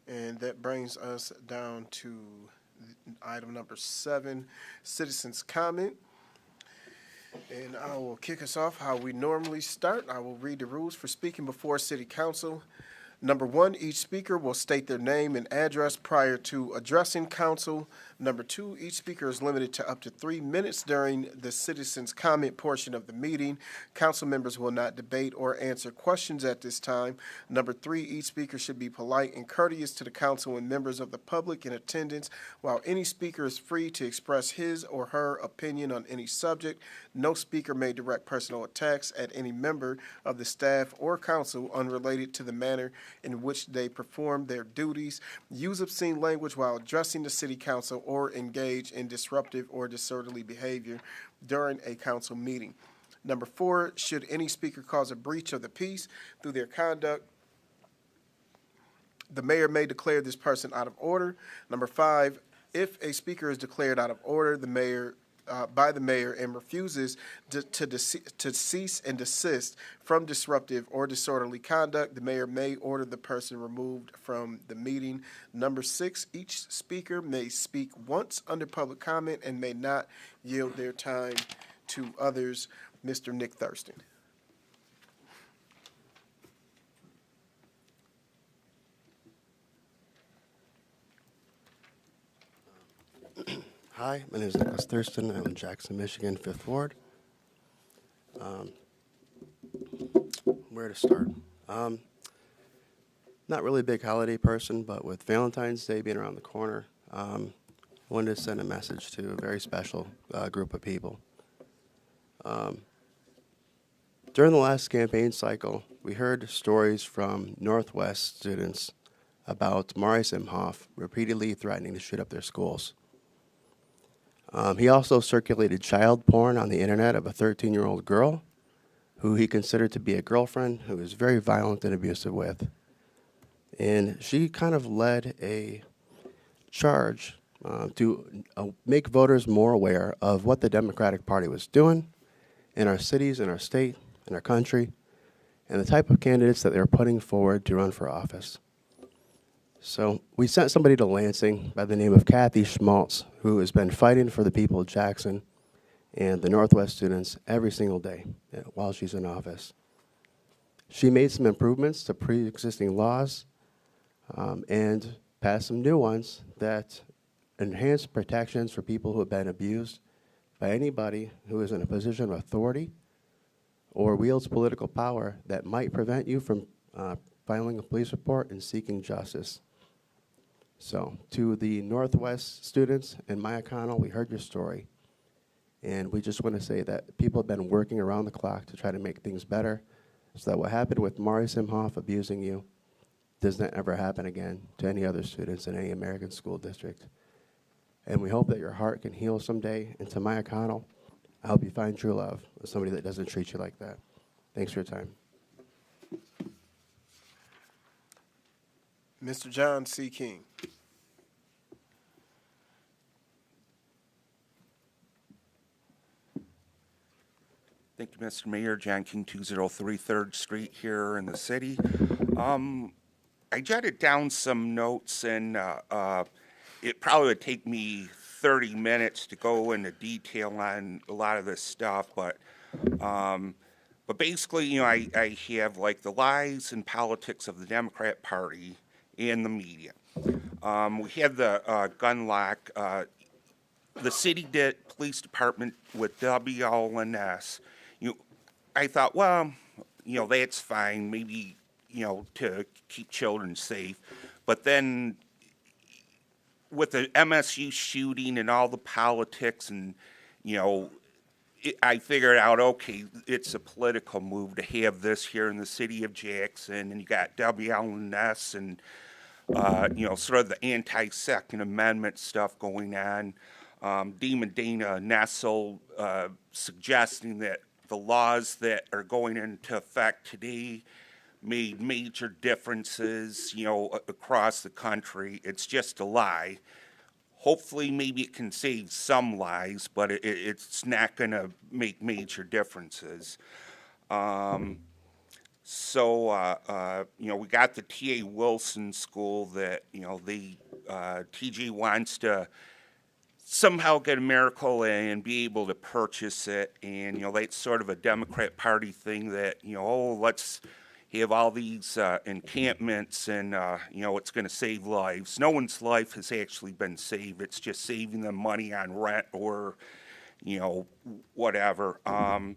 Speaker 1: and that brings us down to item number 7, citizens' comment. And I will kick us off how we normally start. I will read the rules for speaking before City Council. Number 1, each speaker will state their name and address prior to addressing council. Number 2, each speaker is limited to up to 3 minutes during the citizens' comment portion of the meeting. Council members will not debate or answer questions at this time. Number 3, each speaker should be polite and courteous to the council and members of the public in attendance. While any speaker is free to express his or her opinion on any subject, no speaker may direct personal attacks at any member of the staff or council unrelated to the manner in which they perform their duties, use obscene language while addressing the city council, or engage in disruptive or disorderly behavior during a council meeting. Number 4, should any speaker cause a breach of the peace through their conduct, the mayor may declare this person out of order. Number 5, if a speaker is declared out of order, by the mayor and refuses to cease and desist from disruptive or disorderly conduct, the mayor may order the person removed from the meeting. Number 6, each speaker may speak once under public comment and may not yield their time to others. Mr. Nick Thurston.
Speaker 11: Hi, my name is Nicholas Thurston. I'm in Jackson, Michigan, 5th Ward. Where to start? Not really a big holiday person, but with Valentine's Day being around the corner, I wanted to send a message to a very special group of people. During the last campaign cycle, we heard stories from Northwest students about Maurice Imhoff repeatedly threatening to shoot up their schools. He also circulated child porn on the internet of a 13-year-old girl who he considered to be a girlfriend who was very violent and abusive with. And she kind of led a charge to make voters more aware of what the Democratic Party was doing in our cities, in our state, in our country, and the type of candidates that they were putting forward to run for office. So we sent somebody to Lansing by the name of Kathy Schmaltz, who has been fighting for the people of Jackson and the Northwest students every single day while she's in office. She made some improvements to pre-existing laws and passed some new ones that enhance protections for people who have been abused by anybody who is in a position of authority or wields political power that might prevent you from filing a police report and seeking justice. So to the Northwest students in Maya Connell, we heard your story. And we just want to say that people have been working around the clock to try to make things better so that what happened with Mari Simhoff abusing you does not ever happen again to any other students in any American school district. And we hope that your heart can heal someday. And to Maya Connell, I hope you find true love with somebody that doesn't treat you like that. Thanks for your time.
Speaker 1: Mr. John C. King.
Speaker 10: Thank you, Mr. Mayor. John King, 203 3rd Street here in the city. I jotted down some notes, and it probably would take me 30 minutes to go into detail on a lot of this stuff, but basically, you know, I have like the lies and politics of the Democrat Party and the media. We have the gun lock. The city police department with WLNS. I thought, well, you know, that's fine, maybe, you know, to keep children safe. But then with the MSU shooting and all the politics and, you know, I figured out, okay, it's a political move to have this here in the city of Jackson, and you got WLNS and, you know, sort of the anti-Second Amendment stuff going on. Demon Dana Nessel suggesting that the laws that are going into effect today made major differences, you know, across the country. It's just a lie. Hopefully, maybe it can save some lives, but it's not going to make major differences. You know, we got the T.A. Wilson School that, you know, TJ wants to somehow get a miracle and be able to purchase it. And, you know, that's sort of a Democrat Party thing that, you know, oh, let's have all these encampments and, you know, it's going to save lives. No one's life has actually been saved. It's just saving them money on rent or, you know, whatever. You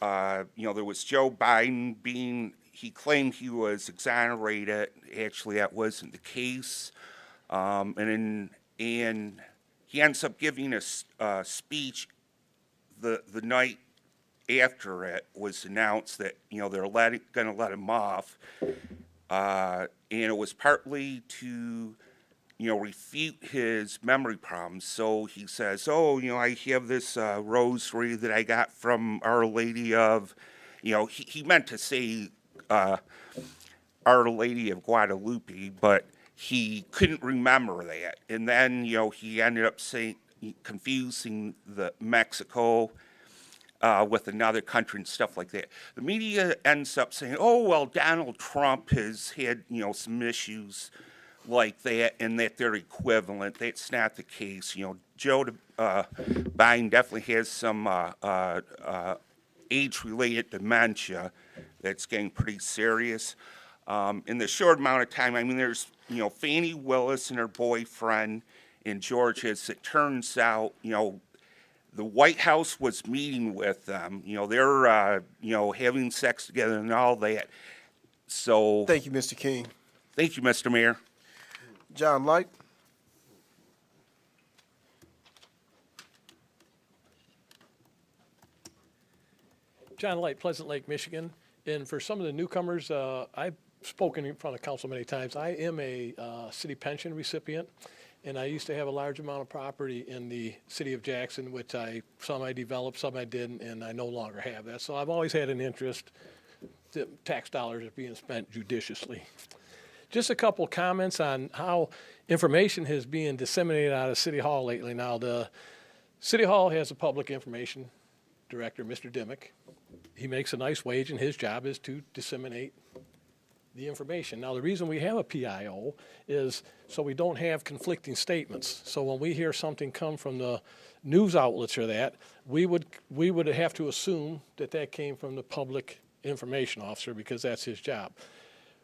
Speaker 10: know, there was Joe Biden he claimed he was exonerated. Actually, that wasn't the case. And he ends up giving a speech the night after it was announced that, you know, they're going to let him off. And it was partly to, you know, refute his memory problems. So he says, oh, you know, I have this rosary that I got from Our Lady of, you know, he meant to say Our Lady of Guadalupe, but he couldn't remember that. And then, you know, he ended up confusing the Mexico with another country and stuff like that. The media ends up saying, oh, well, Donald Trump has had, you know, some issues like that and that they're equivalent. That's not the case. You know, Joe Biden definitely has some age-related dementia that's getting pretty serious. In the short amount of time, I mean, there's, you know, Fani Willis and her boyfriend in Georgia. As it turns out, you know, the White House was meeting with them. You know, they're, you know, having sex together and all that. So.
Speaker 1: Thank you, Mr. King.
Speaker 10: Thank you, Mr. Mayor.
Speaker 1: John Light.
Speaker 8: John Light, Pleasant Lake, Michigan. And for some of the newcomers, I've spoken in front of council many times. I am a city pension recipient, and I used to have a large amount of property in the city of Jackson, which some I developed, some I didn't, and I no longer have that. So I've always had an interest that tax dollars are being spent judiciously. Just a couple comments on how information is being disseminated out of City Hall lately. Now, the City Hall has a public information director, Mr. Dimick. He makes a nice wage, and his job is to disseminate the information. Now, the reason we have a PIO is so we don't have conflicting statements. So when we hear something come from the news outlets or that, we would have to assume that that came from the public information officer because that's his job.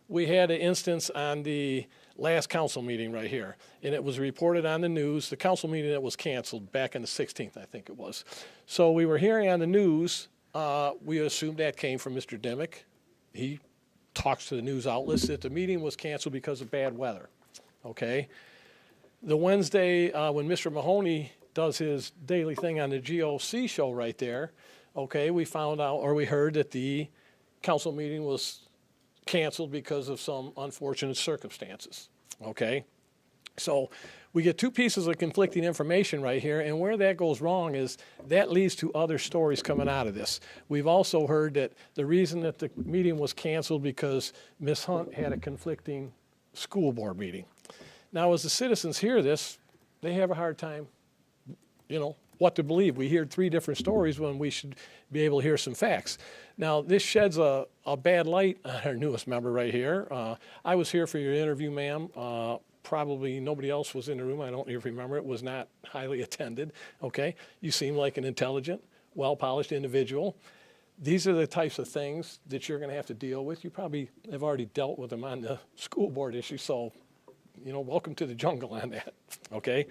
Speaker 8: We had an instance on the last council meeting right here, and it was reported on the news, the council meeting that was canceled back on the 16th, I think it was. So we were hearing on the news, we assumed that came from Mr. Dimick. He talks to the news outlets that the meeting was canceled because of bad weather, okay? The Wednesday, when Mr. Mahoney does his daily thing on the GOC show right there, okay, we found out, or we heard that the council meeting was canceled because of some unfortunate circumstances, okay? So we get two pieces of conflicting information right here, and where that goes wrong is that leads to other stories coming out of this. We've also heard that the reason that the meeting was canceled because Ms. Hunt had a conflicting school board meeting. Now, as the citizens hear this, they have a hard time, what to believe. We hear three different stories when we should be able to hear some facts. Now, this sheds a bad light on our newest member right here. I was here for your interview, ma'am. Probably nobody else was in the room. I don't even remember. It was not highly attended, okay? You seem like an intelligent, well-polished individual. These are the types of things that you're going to have to deal with. You probably have already dealt with them on the school board issue, so, welcome to the jungle on that, okay?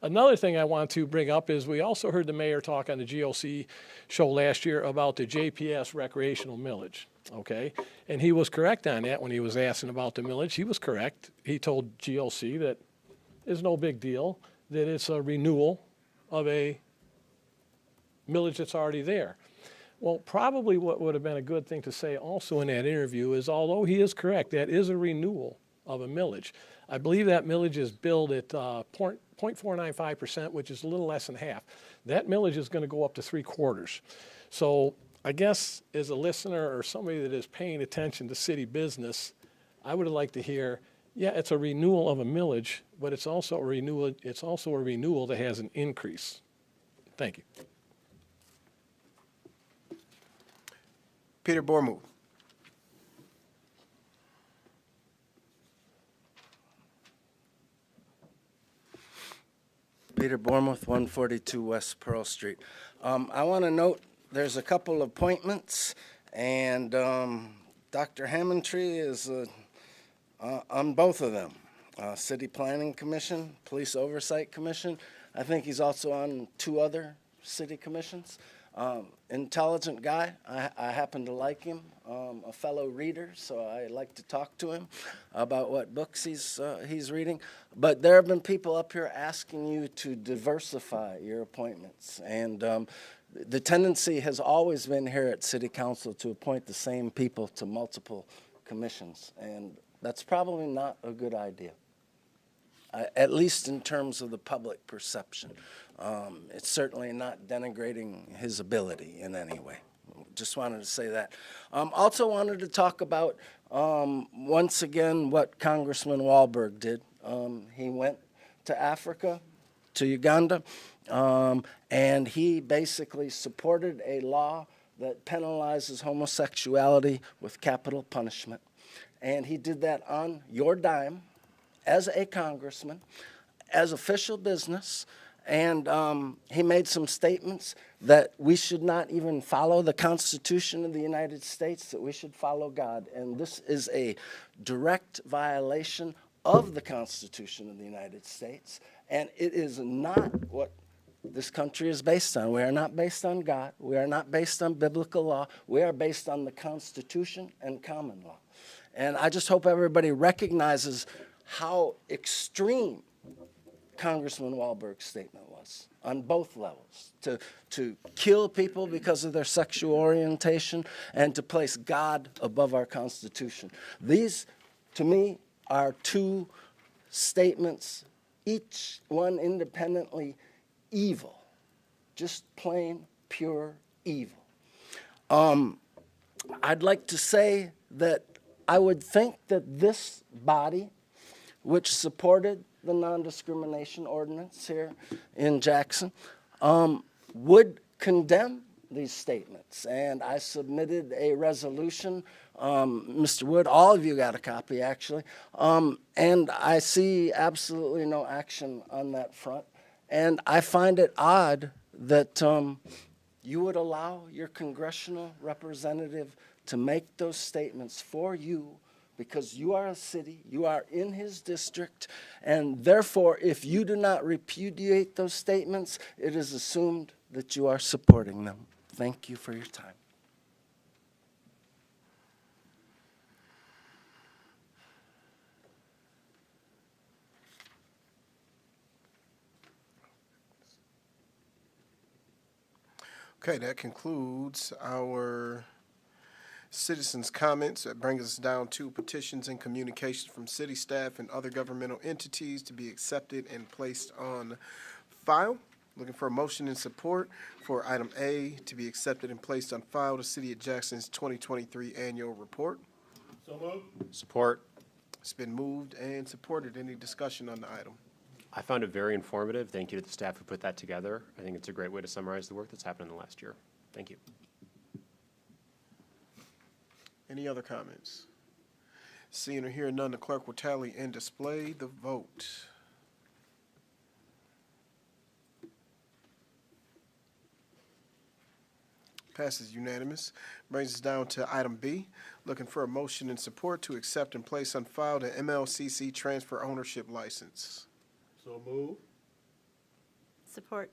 Speaker 8: Another thing I want to bring up is we also heard the mayor talk on the GOC show last year about the JPS recreational millage, okay? And he was correct on that when he was asking about the millage. He was correct. He told GOC that it's no big deal, that it's a renewal of a millage that's already there. Well, probably what would have been a good thing to say also in that interview is, although he is correct, that is a renewal of a millage. I believe that millage is billed at 0.495%, which is a little less than half. That millage is going to go up to 3/4. So I guess as a listener or somebody that is paying attention to city business, I would like to hear, yeah, it's a renewal of a millage, but it's also a renewal. It's also a renewal that has an increase. Thank you.
Speaker 1: Peter Bormuth.
Speaker 2: Peter Bormuth, 142 West Pearl Street. I want to note there's a couple of appointments, and Dr. Hammondtree is on both of them. City Planning Commission, Police Oversight Commission. I think he's also on two other city commissions. Intelligent guy. I happen to like him. A fellow reader, so I like to talk to him about what books he's reading. But there have been people up here asking you to diversify your appointments, and the tendency has always been here at City Council to appoint the same people to multiple commissions, and that's probably not a good idea. At least in terms of the public perception. It's certainly not denigrating his ability in any way. Just wanted to say that. Also wanted to talk about, once again, what Congressman Wahlberg did. He went to Africa, to Uganda, and he basically supported a law that penalizes homosexuality with capital punishment. And he did that on your dime, as a congressman, as official business, and he made some statements that we should not even follow the Constitution of the United States, that we should follow God. And this is a direct violation of the Constitution of the United States, and it is not what this country is based on. We are not based on God. We are not based on biblical law. We are based on the Constitution and common law. And I just hope everybody recognizes how extreme Congressman Wahlberg's statement was on both levels, to kill people because of their sexual orientation and to place God above our Constitution. These, to me, are two statements, each one independently evil, just plain, pure evil. I'd like to say that
Speaker 15: I would think that this body, which supported the non-discrimination ordinance here in Jackson, would condemn these statements. And I submitted a resolution. Mr. Wood, all of you got a copy, actually. And I see absolutely no action on that front. And I find it odd that you would allow your congressional representative to make those statements for you, because you are a city, you are in his district, and therefore, if you do not repudiate those statements, it is assumed that you are supporting them. Thank you for your time.
Speaker 1: Okay, that concludes our citizens' comments. That brings us down to petitions and communications from city staff and other governmental entities to be accepted and placed on file. Looking for a motion and support for item A to be accepted and placed on file, the City of Jackson's 2023 annual report.
Speaker 5: So moved.
Speaker 7: Support.
Speaker 1: It's been moved and supported. Any discussion on the item?
Speaker 7: I found it very informative. Thank you to the staff who put that together. I think it's a great way to summarize the work that's happened in the last year. Thank you.
Speaker 1: Any other comments? Seeing or hearing none, the clerk will tally and display the vote. Passes unanimous. Brings us down to item B, looking for a motion and support to accept and place on file the MLCC transfer ownership license.
Speaker 5: So moved.
Speaker 4: Support.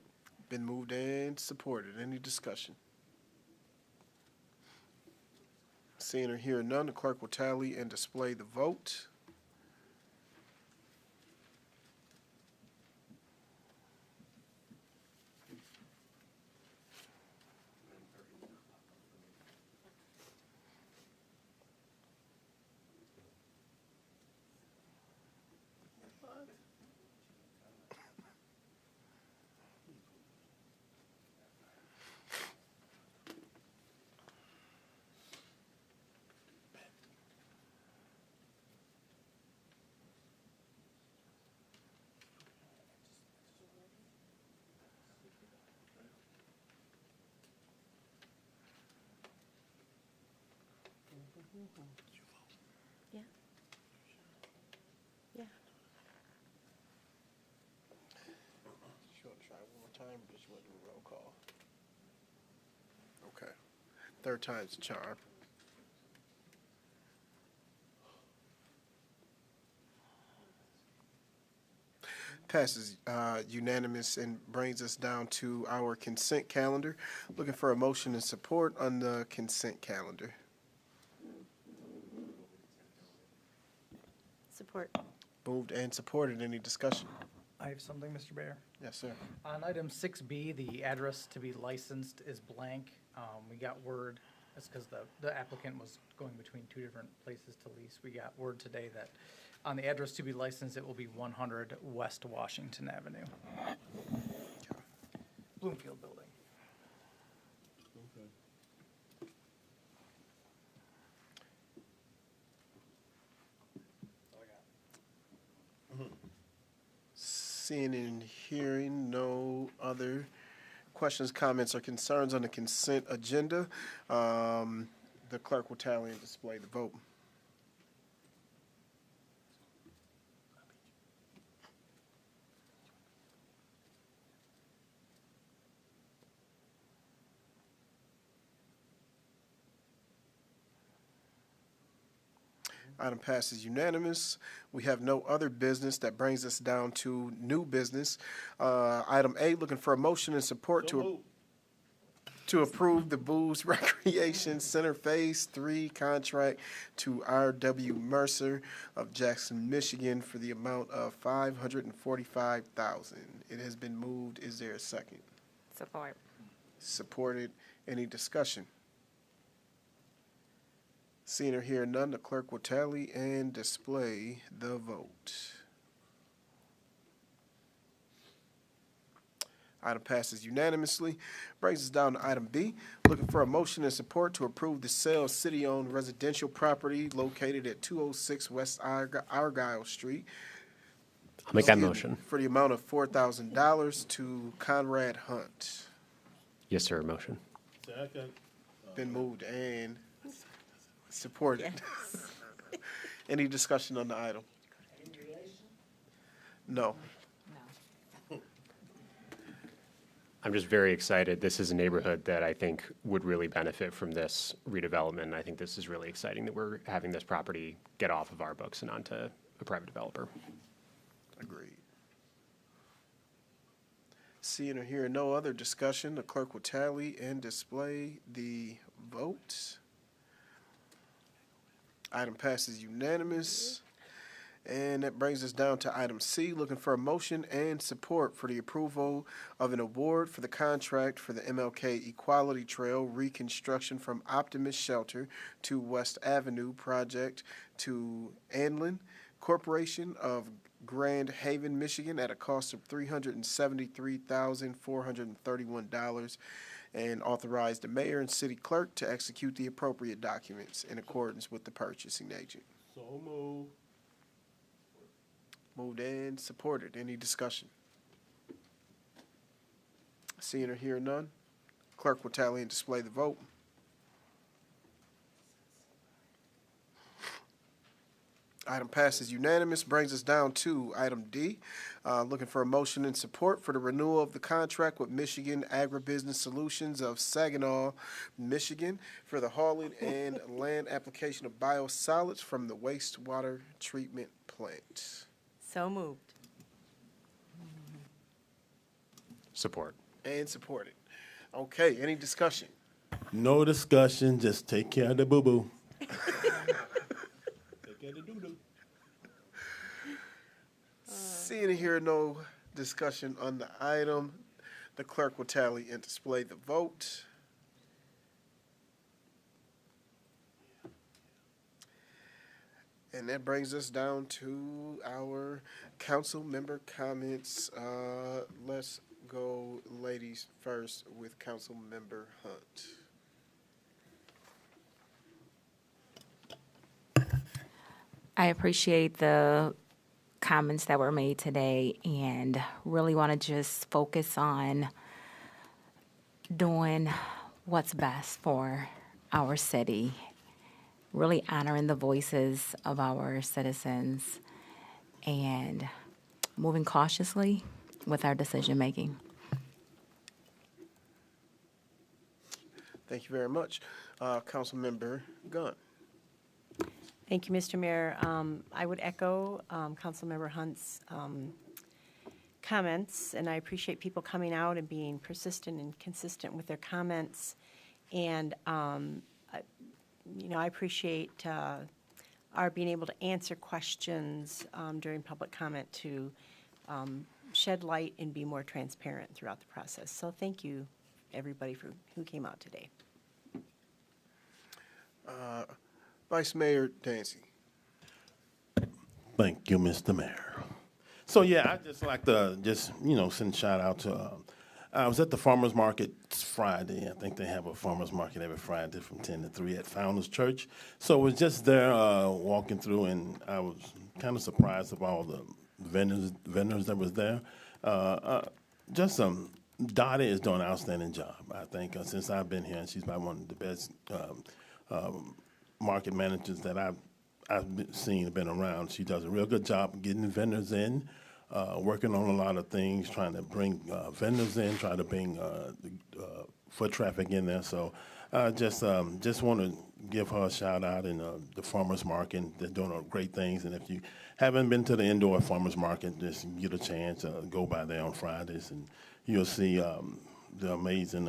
Speaker 1: Been moved and supported. Any discussion? Seeing or hearing none, the clerk will tally and display the vote.
Speaker 4: Yeah. Yeah.
Speaker 1: You want to try one more time, or just want to do a roll call? Okay. Third time's the charm. Passes unanimous and brings us down to our consent calendar. Looking for a motion and support on the consent calendar.
Speaker 4: Support.
Speaker 1: Moved and supported. Any discussion?
Speaker 14: I have something, Mr. Mayor.
Speaker 1: Yes, sir.
Speaker 14: On item 6B, the address to be licensed is blank. We got word, that's because the applicant was going between two different places to lease. We got word today that on the address to be licensed, it will be 100 West Washington Avenue. Bloomfield Building.
Speaker 1: Seeing and hearing no other questions, comments, or concerns on the consent agenda, the clerk will tally and display the vote. Item passes unanimous. We have no other business. That brings us down to new business. Item A, looking for a motion and support to approve the Booze Recreation Center Phase 3 contract to R.W. Mercer of Jackson, Michigan for the amount of $545,000. It has been moved. Is there a second?
Speaker 13: Support.
Speaker 1: Supported. Any discussion? Seeing or hearing none, the clerk will tally and display the vote. Item passes unanimously. Brings us down to item B, looking for a motion and support to approve the sale of city-owned residential property located at 206 West Argyle Street.
Speaker 7: I'll make that
Speaker 1: Excuse me,
Speaker 7: motion.
Speaker 1: For the amount of $4,000 to Conrad Hunt.
Speaker 7: Yes, sir, motion.
Speaker 2: Second.
Speaker 1: Been moved and supported. Any discussion on the item? No.
Speaker 7: I'm just very excited. This is a neighborhood that I think would really benefit from this redevelopment. I think this is really exciting that we're having this property get off of our books and onto a private developer.
Speaker 1: Agreed. Seeing or hearing no other discussion, the clerk will tally and display the vote. Item passes unanimous. And that brings us down to item C, looking for a motion and support for the approval of an award for the contract for the MLK Equality Trail reconstruction from Optimus Shelter to West Avenue project to Anlin Corporation of Grand Haven, Michigan, at a cost of $373,431, and authorize the mayor and city clerk to execute the appropriate documents in accordance with the purchasing agent.
Speaker 2: So move.
Speaker 1: Moved and supported. Any discussion? Seeing or hearing none, clerk will tally and display the vote. Item passes unanimous. Brings us down to item D, looking for a motion and support for the renewal of the contract with Michigan Agribusiness Solutions of Saginaw, Michigan, for the hauling and land application of biosolids from the wastewater treatment plant.
Speaker 4: So moved.
Speaker 7: Support.
Speaker 1: And supported. Okay, any discussion?
Speaker 2: No discussion, just take care of the boo-boo. Take care of the doo-doo.
Speaker 1: Seeing and hearing no discussion on the item, the clerk will tally and display the vote. And that brings us down to our council member comments. Let's go ladies first with Council Member Hunt.
Speaker 13: I appreciate the comments that were made today and really want to just focus on doing what's best for our city, really honoring the voices of our citizens and moving cautiously with our decision-making.
Speaker 1: Thank you very much. Council Member Gunn.
Speaker 4: Thank you, Mr. Mayor. I would echo Councilmember Hunt's comments, and I appreciate people coming out and being persistent and consistent with their comments. And, I appreciate our being able to answer questions during public comment to shed light and be more transparent throughout the process. So thank you, everybody, who came out today.
Speaker 1: Vice Mayor Dancy.
Speaker 2: Thank you, Mr. Mayor. So, yeah, I'd just like to send a shout out to, I was at the farmer's market Friday. I think they have a farmer's market every Friday from 10 to 3 at Founders Church. So I was just there walking through, and I was kind of surprised of all the vendors that was there. Dottie is doing an outstanding job, I think, since I've been here, and she's probably one of the best market managers that I've seen been around. She does a real good job getting vendors in, working on a lot of things, trying to bring vendors in, trying to bring foot traffic in there. So just want to give her a shout out in the farmers market. They're doing great things. And if you haven't been to the indoor farmers market, just get a chance to go by there on Fridays, and you'll see the amazing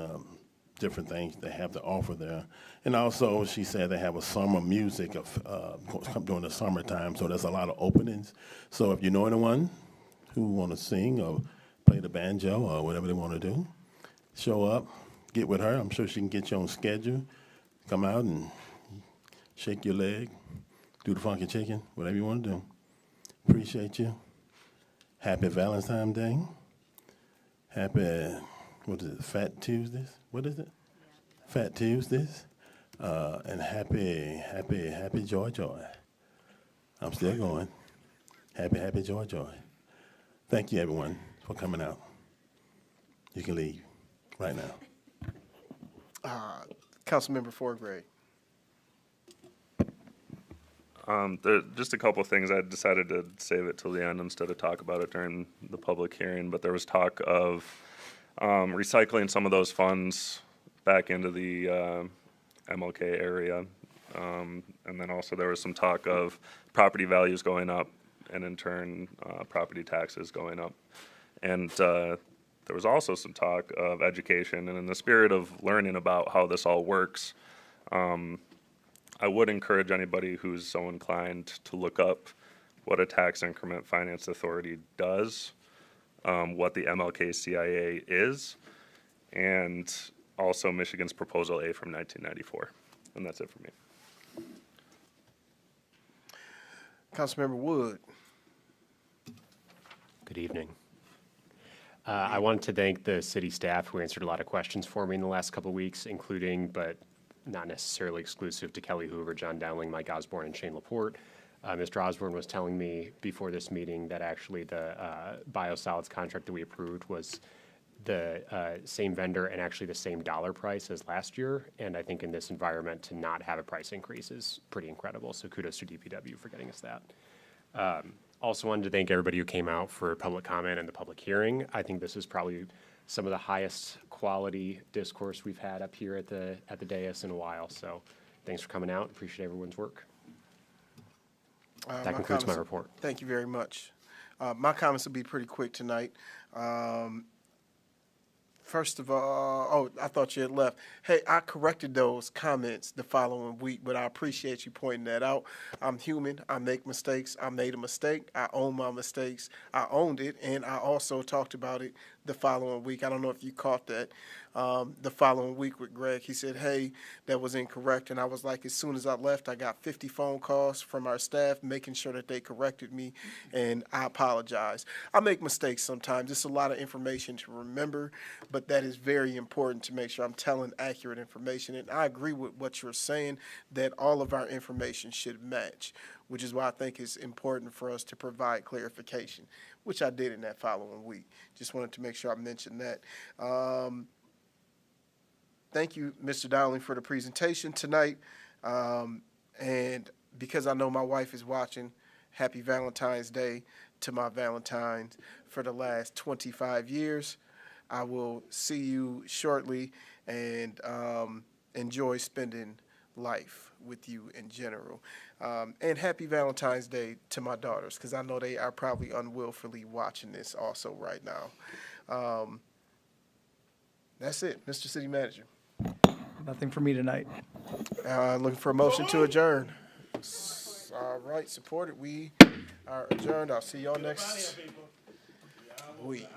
Speaker 2: different things they have to offer there. And also, she said they have a summer music during the summertime, so there's a lot of openings. So if you know anyone who want to sing or play the banjo or whatever they want to do, show up, get with her. I'm sure she can get you on schedule. Come out and shake your leg, do the funky chicken, whatever you want to do. Appreciate you. Happy Valentine's Day. Happy, what is it, Fat Tuesdays? What is it? Fat Tuesdays. And happy Joy. I'm still going. Happy Joy. Thank you, everyone, for coming out. You can leave right now.
Speaker 1: Councilmember Forgray.
Speaker 5: Just a couple things. I decided to save it till the end instead of talk about it during the public hearing, but there was talk of recycling some of those funds back into the MLK area. And then also there was some talk of property values going up and in turn property taxes going up. And there was also some talk of education, and in the spirit of learning about how this all works, I would encourage anybody who's so inclined to look up what a tax increment finance authority does, what the MLK CIA is, and also Michigan's Proposal A from 1994. And that's it for me.
Speaker 1: Councilmember Wood.
Speaker 7: Good evening. I wanted to thank the city staff who answered a lot of questions for me in the last couple of weeks, including, but not necessarily exclusive to Kelly Hoover, John Dowling, Mike Osborne, and Shane Laporte. Mr. Osborne was telling me before this meeting that actually the biosolids contract that we approved was the same vendor and actually the same dollar price as last year. And I think in this environment to not have a price increase is pretty incredible. So kudos to DPW for getting us that. Also wanted to thank everybody who came out for public comment and the public hearing. I think this is probably some of the highest quality discourse we've had up here at the dais in a while. So thanks for coming out. Appreciate everyone's work. That concludes my report.
Speaker 1: Thank you very much. My comments will be pretty quick tonight. First of all, I thought you had left. Hey, I corrected those comments the following week, but I appreciate you pointing that out. I'm human. I make mistakes. I made a mistake. I own my mistakes. I owned it, and I also talked about it the following week. I don't know if you caught that. The following week with Greg, he said, hey, that was incorrect. And I was like, as soon as I left, I got 50 phone calls from our staff making sure that they corrected me, and I apologize. I make mistakes sometimes. It's a lot of information to remember, but that is very important to make sure I'm telling accurate information. And I agree with what you're saying, that all of our information should match, which is why I think it's important for us to provide clarification, which I did in that following week. Just wanted to make sure I mentioned that. Thank you, Mr. Dowling, for the presentation tonight. And because I know my wife is watching, happy Valentine's Day to my Valentines for the last 25 years. I will see you shortly, and enjoy spending life with you in general. And happy Valentine's Day to my daughters, because I know they are probably unwillfully watching this also right now. That's it, Mr. City Manager.
Speaker 14: Nothing for me tonight.
Speaker 1: Looking for a motion to adjourn. All right, supported. We are adjourned. I'll see y'all next week.